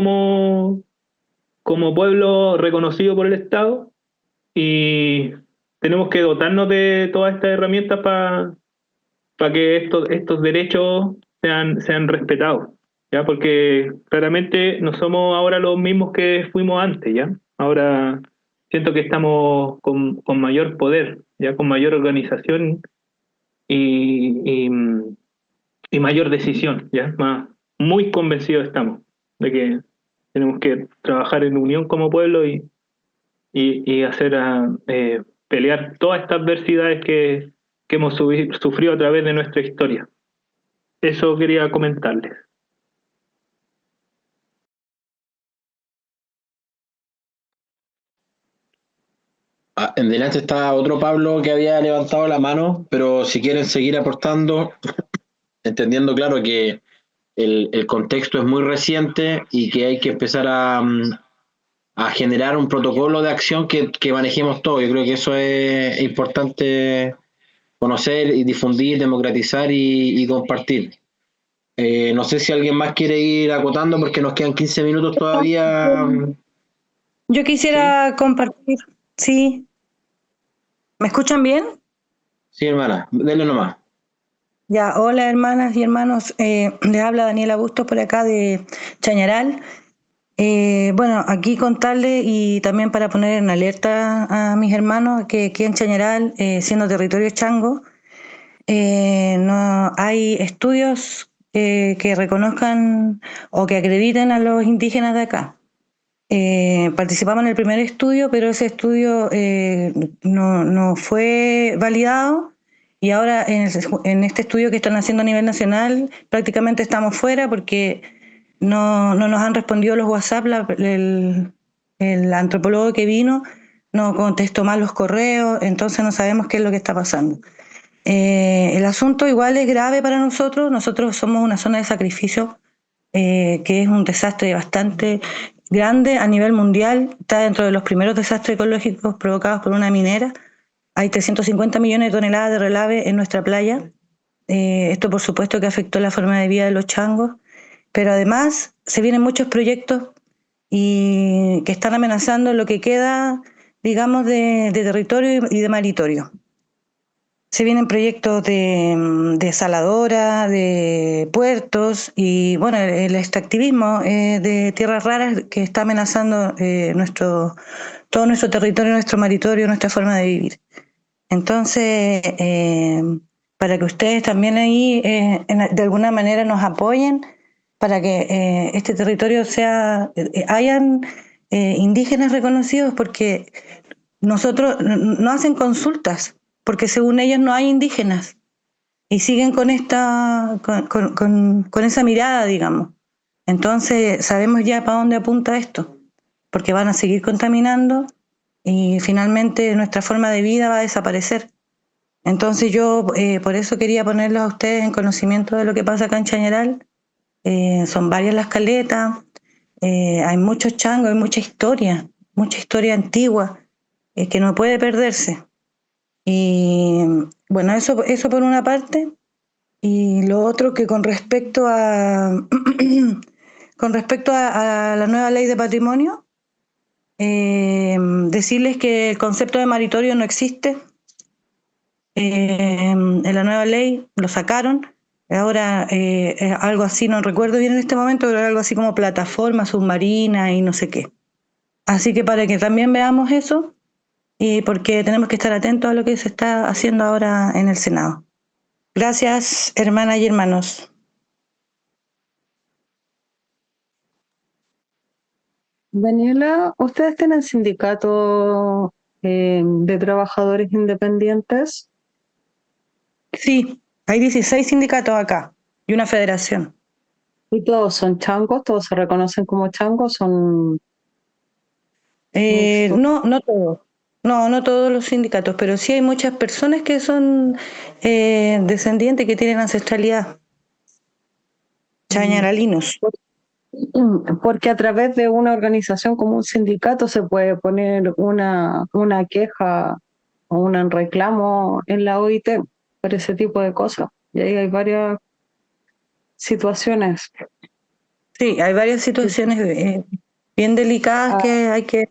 como pueblo reconocido por el Estado y tenemos que dotarnos de todas estas herramientas para que estos derechos sean respetados, ¿ya? Porque claramente no somos ahora los mismos que fuimos antes, ¿ya? Ahora siento que estamos con mayor poder, ¿ya? Con mayor organización y mayor decisión, ¿ya? Muy convencidos estamos de que tenemos que trabajar en unión como pueblo y hacer pelear todas estas adversidades que hemos sufrido a través de nuestra historia. Eso quería comentarles. En delante está otro Pablo que había levantado la mano, pero si quieren seguir aportando, entendiendo claro que el contexto es muy reciente y que hay que empezar a generar un protocolo de acción que manejemos todo. Yo creo que eso es importante conocer y difundir, democratizar y compartir. No sé si alguien más quiere ir acotando porque nos quedan 15 minutos todavía. Yo quisiera compartir, sí. ¿Me escuchan bien? Sí, hermana, denle nomás. Ya, hola hermanas y hermanos, les habla Daniela Bustos por acá de Chañaral. Bueno, aquí contarle y también para poner en alerta a mis hermanos que aquí en Chañaral, siendo territorio chango, no hay estudios que reconozcan o que acrediten a los indígenas de acá. Participamos en el primer estudio, pero ese estudio no fue validado y ahora en este estudio que están haciendo a nivel nacional prácticamente estamos fuera porque no nos han respondido los WhatsApp. El antropólogo que vino no contestó mal los correos, entonces no sabemos qué es lo que está pasando. El asunto igual es grave para nosotros. Nosotros somos una zona de sacrificio que es un desastre bastante grande a nivel mundial. Está dentro de los primeros desastres ecológicos provocados por una minera. Hay 350 millones de toneladas de relave en nuestra playa. Esto por supuesto que afectó la forma de vida de los changos, pero además se vienen muchos proyectos y que están amenazando lo que queda, digamos, de territorio y de maritorio. Se vienen proyectos de desaladora, de puertos y bueno, el extractivismo de tierras raras que está amenazando todo nuestro territorio, nuestro maritorio, nuestra forma de vivir. Entonces, para que ustedes también ahí de alguna manera nos apoyen para que este territorio hayan indígenas reconocidos, porque nosotros no hacen consultas, porque según ellos no hay indígenas y siguen con esa mirada, digamos. Entonces sabemos ya para dónde apunta esto, porque van a seguir contaminando y finalmente nuestra forma de vida va a desaparecer. Entonces yo por eso quería ponerlos a ustedes en conocimiento de lo que pasa acá en Chañaral. Son varias las caletas, hay muchos changos, hay mucha historia antigua que no puede perderse. Y bueno, eso por una parte. Y lo otro que con respecto a la nueva ley de patrimonio, decirles que el concepto de maritorio no existe. En la nueva ley lo sacaron. Ahora algo así, no recuerdo bien en este momento, pero algo así como plataforma submarina y no sé qué. Así que para que también veamos eso, y porque tenemos que estar atentos a lo que se está haciendo ahora en el Senado. Gracias, hermanas y hermanos. Daniela, ¿ustedes tienen sindicato de trabajadores independientes? Sí, hay 16 sindicatos acá y una federación. ¿Y todos son changos? ¿Todos se reconocen como changos? ¿Son No todos. No todos los sindicatos, pero sí hay muchas personas que son descendientes, que tienen ancestralidad. Chañaralinos. Porque a través de una organización como un sindicato se puede poner una queja o un reclamo en la OIT por ese tipo de cosas. Y ahí hay varias situaciones. Sí, hay varias situaciones bien delicadas que hay que...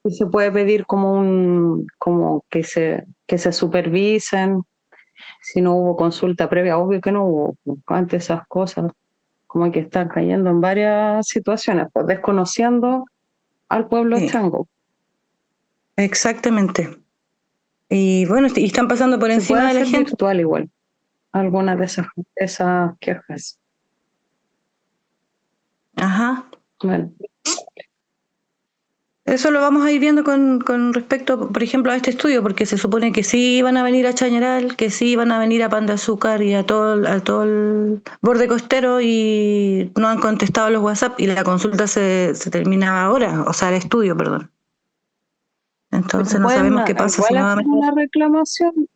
Y se puede pedir como que se supervisen si no hubo consulta previa. Obvio que no hubo antes esas cosas, como que están cayendo en varias situaciones, pues desconociendo al pueblo Sí. chango. Exactamente. Y bueno, y están pasando por Se encima puede de la hacer gente. virtual igual, algunas de esas quejas. Ajá. Bueno, Eso lo vamos a ir viendo con respecto, por ejemplo, a este estudio, porque se supone que sí iban a venir a Chañaral, que sí iban a venir a Pan de Azúcar y a todo el borde costero, y no han contestado los WhatsApp y la consulta se terminaba ahora, o sea, el estudio, perdón. Entonces no pueden sabemos qué pasa si igual no va a hacer venir. una reclamación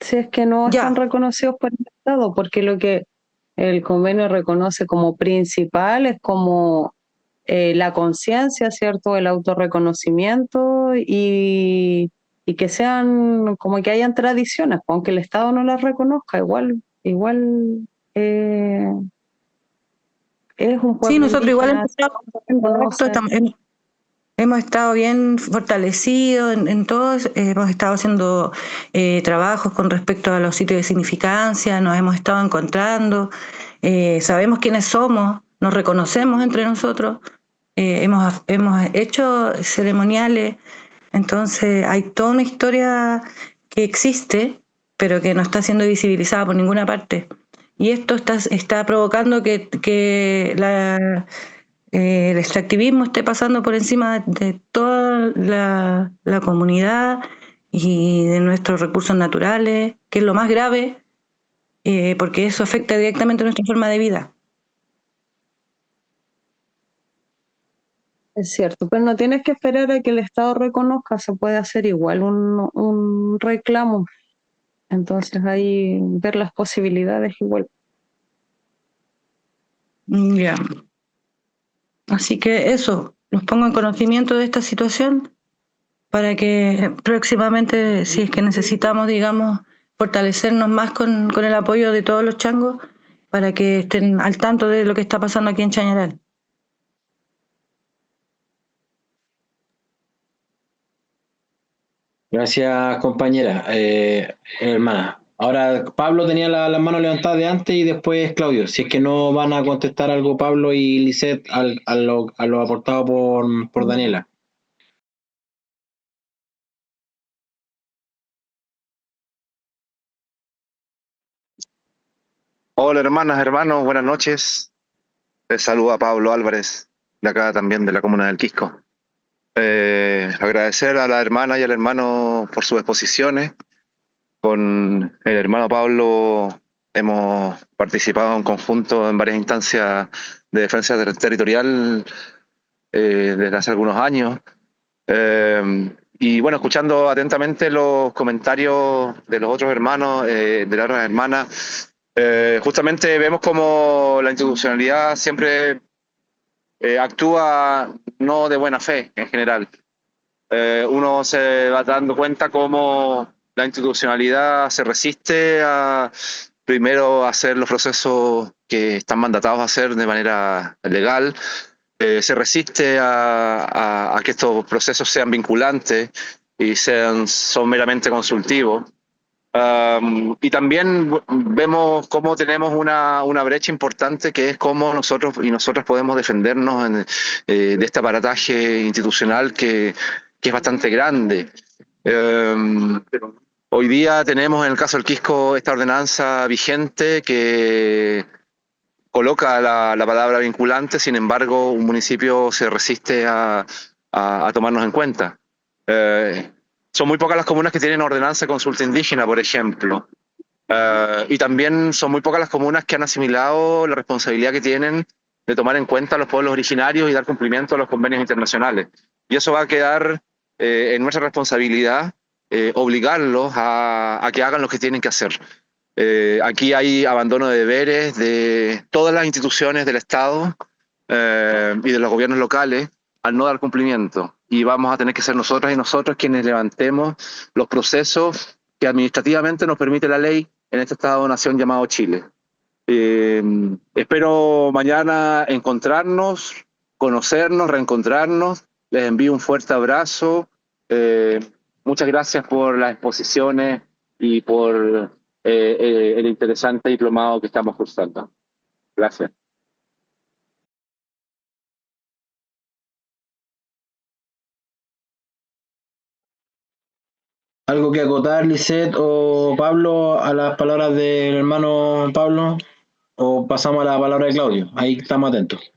si es que no están Ya, reconocidos por el Estado, porque lo que el convenio reconoce como principal es como la conciencia, ¿cierto? El autorreconocimiento y que sean, como que hayan tradiciones, aunque el Estado no las reconozca, igual es un sí, pueblo nosotros igual indígena, empezamos con esto, conocen. hemos estado bien fortalecidos en todo, hemos estado haciendo trabajos con respecto a los sitios de significancia, nos hemos estado encontrando, sabemos quiénes somos, nos reconocemos entre nosotros, hemos hecho ceremoniales, entonces hay toda una historia que existe, pero que no está siendo visibilizada por ninguna parte. Y esto está provocando que el extractivismo esté pasando por encima de toda la comunidad y de nuestros recursos naturales, que es lo más grave, porque eso afecta directamente a nuestra forma de vida. Es cierto, pero no tienes que esperar a que el Estado reconozca, se puede hacer igual un reclamo. Entonces ahí ver las posibilidades igual. Ya. Así que eso, los pongo en conocimiento de esta situación para que próximamente, si es que necesitamos, digamos, fortalecernos más con el apoyo de todos los changos, para que estén al tanto de lo que está pasando aquí en Chañaral. Gracias, compañera. Hermana. Ahora, Pablo tenía las manos levantadas de antes y después Claudio. Si es que no van a contestar algo Pablo y Lisette a lo aportado por Daniela. Hola hermanas, hermanos, buenas noches. Les saluda Pablo Álvarez, de acá también de la comuna del Quisco. Agradecer a la hermana y al hermano por sus exposiciones. Con el hermano Pablo hemos participado en conjunto en varias instancias de defensa territorial desde hace algunos años. Y bueno, escuchando atentamente los comentarios de los otros hermanos, de las otras hermanas, justamente vemos como la institucionalidad siempre actúa no de buena fe en general. Uno se va dando cuenta cómo la institucionalidad se resiste a primero hacer los procesos que están mandatados a hacer de manera legal, se resiste a que estos procesos sean vinculantes y son meramente consultivos. Y también vemos cómo tenemos una brecha importante, que es cómo nosotros y nosotras podemos defendernos de este aparataje institucional que es bastante grande. Hoy día tenemos en el caso del Quisco esta ordenanza vigente que coloca la palabra vinculante, sin embargo un municipio se resiste a tomarnos en cuenta. Son muy pocas las comunas que tienen ordenanza de consulta indígena, por ejemplo. Y también son muy pocas las comunas que han asimilado la responsabilidad que tienen de tomar en cuenta a los pueblos originarios y dar cumplimiento a los convenios internacionales. Y eso va a quedar en nuestra responsabilidad, obligarlos a que hagan lo que tienen que hacer. Aquí hay abandono de deberes de todas las instituciones del Estado y de los gobiernos locales al no dar cumplimiento. Y vamos a tener que ser nosotras y nosotros quienes levantemos los procesos que administrativamente nos permite la ley en este Estado-nación llamado Chile. Espero mañana encontrarnos, conocernos, reencontrarnos. Les envío un fuerte abrazo. Muchas gracias por las exposiciones y por el interesante diplomado que estamos cursando. Gracias. ¿Algo que acotar, Lisette o Pablo, a las palabras del hermano Pablo? ¿O pasamos a la palabra de Claudio? Ahí estamos atentos.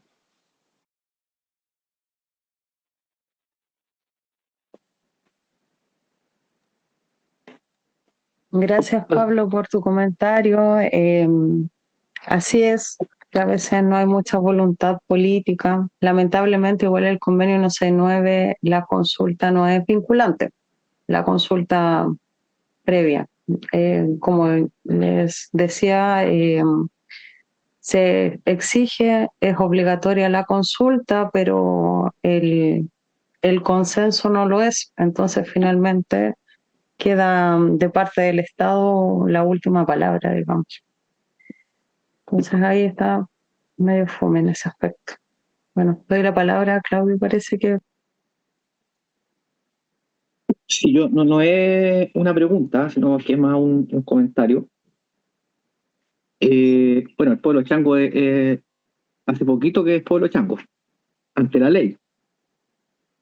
Gracias, Pablo, por tu comentario. Así es, que a veces no hay mucha voluntad política. Lamentablemente, igual el convenio 169, la consulta no es vinculante, la consulta previa. Como les decía, se exige, es obligatoria la consulta, pero el consenso no lo es. Entonces, finalmente, queda de parte del Estado la última palabra, digamos. Entonces ahí está medio fome en ese aspecto. Bueno, doy la palabra a Claudio, parece que... Sí, yo no es una pregunta, sino que es más un comentario. Bueno, el pueblo chango es hace poquito que es pueblo chango, ante la ley.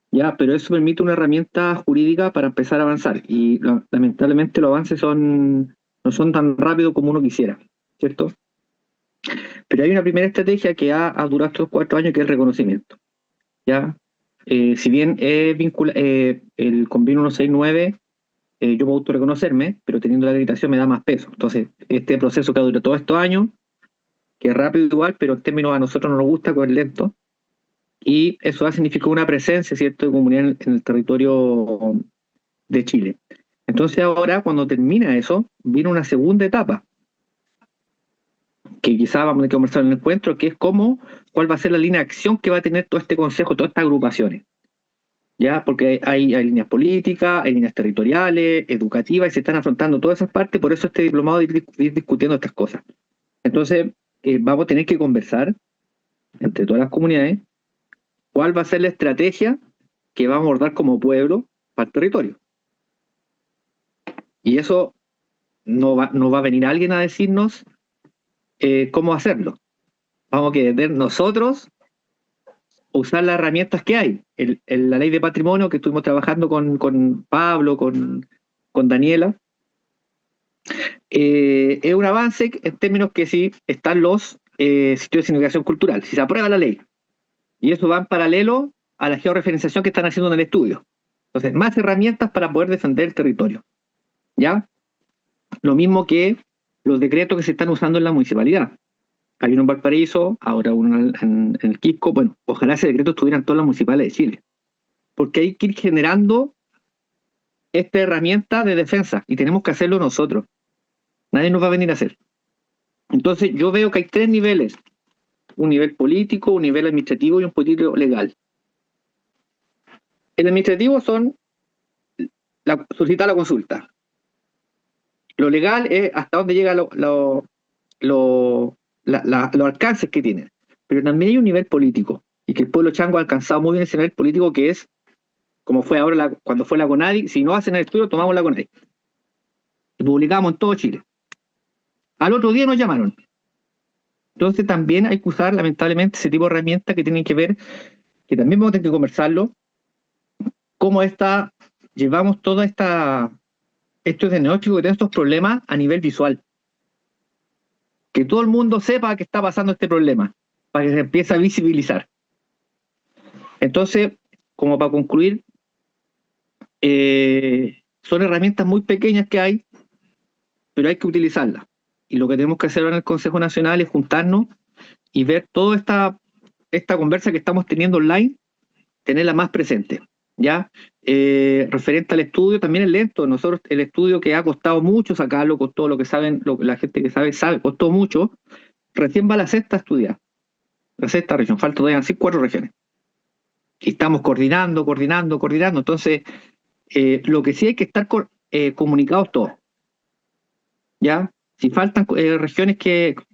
Ya, pero eso permite una herramienta jurídica para empezar a avanzar. Y lamentablemente los avances no son tan rápidos como uno quisiera, ¿cierto? Pero hay una primera estrategia que ha durado estos 4 años, que es el reconocimiento. ¿Ya? Si bien el convenio 169, yo puedo autorreconocerme, pero teniendo la acreditación me da más peso. Entonces, este proceso que ha durado todos estos años, que es rápido igual, pero en términos a nosotros no nos gusta, que es lento, y eso ha significado una presencia, ¿cierto?, de comunidad en el territorio de Chile. Entonces ahora, cuando termina eso, viene una segunda etapa, que quizás vamos a tener que conversar en el encuentro, que es cuál va a ser la línea de acción que va a tener todo este consejo, todas estas agrupaciones. ¿Ya? Porque hay líneas políticas, hay líneas territoriales, educativas, y se están afrontando todas esas partes, por eso este diplomado de ir discutiendo estas cosas. Entonces, vamos a tener que conversar entre todas las comunidades cuál va a ser la estrategia que vamos a abordar como pueblo para el territorio. Y eso no va a venir alguien a decirnos cómo hacerlo. Vamos a querer nosotros usar las herramientas que hay. La ley de patrimonio que estuvimos trabajando con Pablo, con Daniela, es un avance en términos que sí están los sitios de significación cultural, si se aprueba la ley. Y eso va en paralelo a la georreferenciación que están haciendo en el estudio. Entonces, más herramientas para poder defender el territorio. ¿Ya? Lo mismo que los decretos que se están usando en la municipalidad. Hay uno en Valparaíso, ahora uno en el Quisco. Bueno, ojalá ese decreto estuviera en todas las municipales de Chile. Porque hay que ir generando esta herramienta de defensa y tenemos que hacerlo nosotros. Nadie nos va a venir a hacer. Entonces, yo veo que hay 3 niveles. Un nivel político, un nivel administrativo y un político legal. El administrativo son solicitar la consulta. Lo legal es hasta dónde llegan los alcances que tienen. Pero también hay un nivel político, y que el pueblo chango ha alcanzado muy bien ese nivel político, que es, como fue ahora cuando fue la CONADI, si no hacen el estudio, tomamos la CONADI. Y publicamos en todo Chile. Al otro día nos llamaron. Entonces también hay que usar, lamentablemente, ese tipo de herramientas que tienen que ver, que también vamos a tener que conversarlo, cómo llevamos toda estos diagnósticos de estos problemas a nivel visual. Que todo el mundo sepa que está pasando este problema, para que se empiece a visibilizar. Entonces, como para concluir, son herramientas muy pequeñas que hay, pero hay que utilizarlas. Y lo que tenemos que hacer ahora en el Consejo Nacional es juntarnos y ver toda esta conversa que estamos teniendo online, tenerla más presente. ¿Ya? Referente al estudio, también es lento. Nosotros, el estudio que ha costado mucho sacarlo, con todo lo que saben, la gente que sabe, costó mucho. Recién va la 6ª a estudiar. La 6ª región, faltan todavía 4 regiones. Y estamos coordinando. Entonces, lo que sí hay que estar comunicados todos. ¿Ya? Si faltan regiones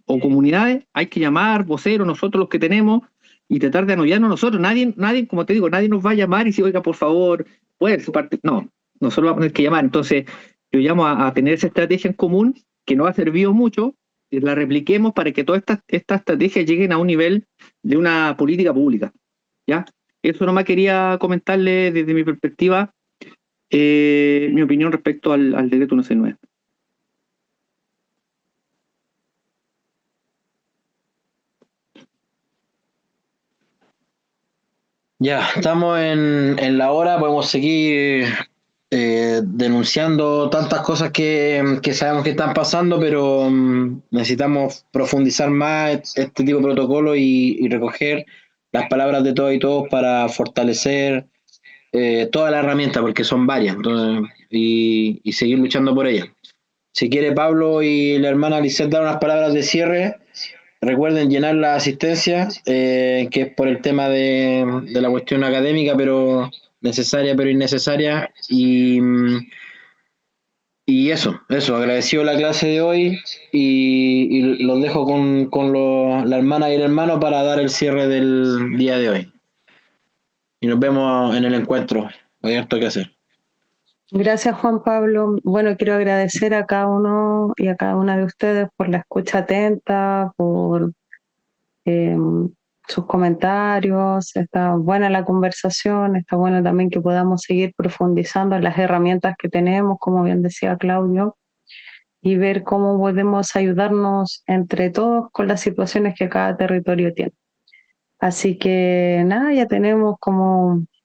o comunidades, hay que llamar voceros, nosotros los que tenemos, y tratar de apoyarnos nosotros. Nadie, como te digo, nadie nos va a llamar y decir, oiga, por favor, puede su parte. No, nosotros vamos a tener que llamar. Entonces, yo llamo a tener esa estrategia en común, que nos ha servido mucho, y la repliquemos para que todas estas estrategias lleguen a un nivel de una política pública. ¿Ya? Eso nomás quería comentarle desde mi perspectiva, mi opinión respecto al decreto 169. Ya, estamos en la hora, podemos seguir denunciando tantas cosas que sabemos que están pasando, pero necesitamos profundizar más este tipo de protocolo y recoger las palabras de todos y todos para fortalecer toda la herramienta, porque son varias, entonces, y seguir luchando por ellas. Si quiere Pablo y la hermana Lisette dar unas palabras de cierre. Recuerden llenar la asistencia, que es por el tema de la cuestión académica, pero necesaria, pero innecesaria. Y eso, agradecido la clase de hoy y los dejo con la hermana y el hermano para dar el cierre del día de hoy. Y nos vemos en el encuentro. Hay harto que hacer. Gracias, Juan Pablo. Bueno, quiero agradecer a cada uno y a cada una de ustedes por la escucha atenta, por sus comentarios, está buena la conversación, está bueno también que podamos seguir profundizando en las herramientas que tenemos, como bien decía Claudio, y ver cómo podemos ayudarnos entre todos con las situaciones que cada territorio tiene. Así que nada, ya tenemos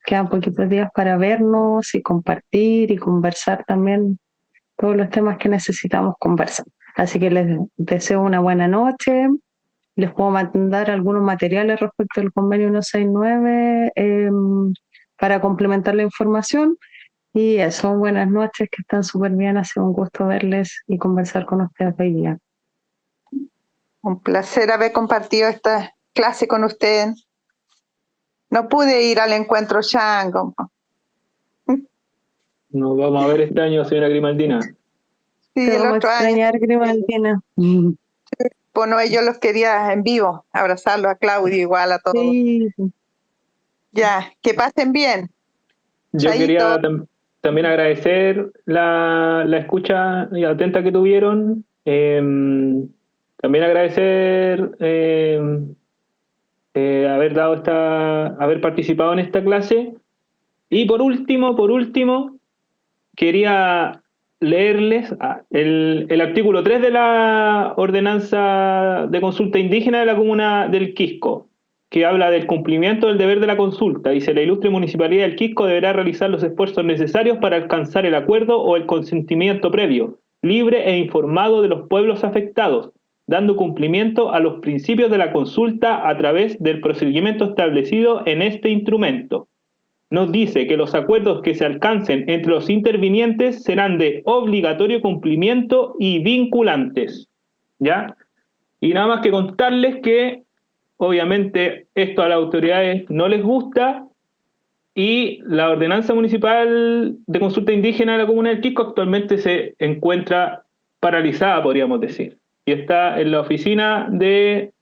quedan poquitos días para vernos y compartir y conversar también todos los temas que necesitamos conversar. Así que les deseo una buena noche. Les puedo mandar algunos materiales respecto al convenio 169 para complementar la información. Y eso, buenas noches, que están súper bien. Ha sido un gusto verles y conversar con ustedes hoy día. Un placer haber compartido esta clase con ustedes. No pude ir al encuentro Shango. Nos vamos a ver este año, señora Grimaldina. Sí, Te el vamos a otro año. extrañar, Grimaldina. Bueno, yo los quería en vivo, abrazarlos a Claudio, igual a todos. Sí. Ya, que pasen bien. Yo Chaito. quería también agradecer la escucha y atenta que tuvieron. También agradecer haber participado en esta clase. Y por último, quería leerles el artículo 3 de la ordenanza de consulta indígena de la comuna del Quisco, que habla del cumplimiento del deber de la consulta. Dice: la ilustre municipalidad del Quisco deberá realizar los esfuerzos necesarios para alcanzar el acuerdo o el consentimiento previo, libre e informado de los pueblos afectados, dando cumplimiento a los principios de la consulta a través del procedimiento establecido en este instrumento. Nos dice que los acuerdos que se alcancen entre los intervinientes serán de obligatorio cumplimiento y vinculantes, ¿ya? Y nada más que contarles que obviamente esto a las autoridades no les gusta, y la ordenanza municipal de consulta indígena de la comuna del Quisco actualmente se encuentra paralizada, podríamos decir, y está en la oficina del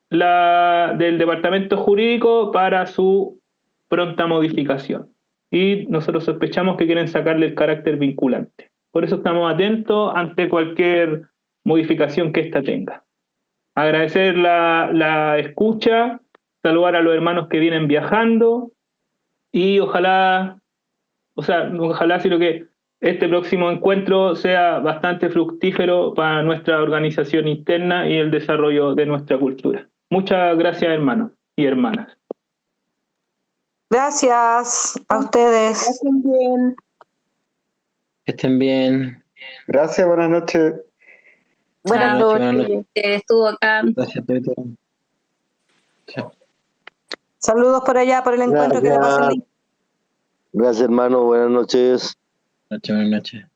departamento jurídico para su pronta modificación. Y nosotros sospechamos que quieren sacarle el carácter vinculante. Por eso estamos atentos ante cualquier modificación que ésta tenga. Agradecer la escucha, saludar a los hermanos que vienen viajando, y ojalá, sino que este próximo encuentro sea bastante fructífero para nuestra organización interna y el desarrollo de nuestra cultura. Muchas gracias, hermanos y hermanas. Gracias a ustedes. Pasen bien. Que estén bien. Gracias, buenas noches. Buenas Chao, noches. buenas noches. Estuvo acá. Gracias, Pedro. Chao. Saludos por allá, por el encuentro. Que la pasen Gracias. lindo. Gracias, hermano. Buenas noches. Buenas noches.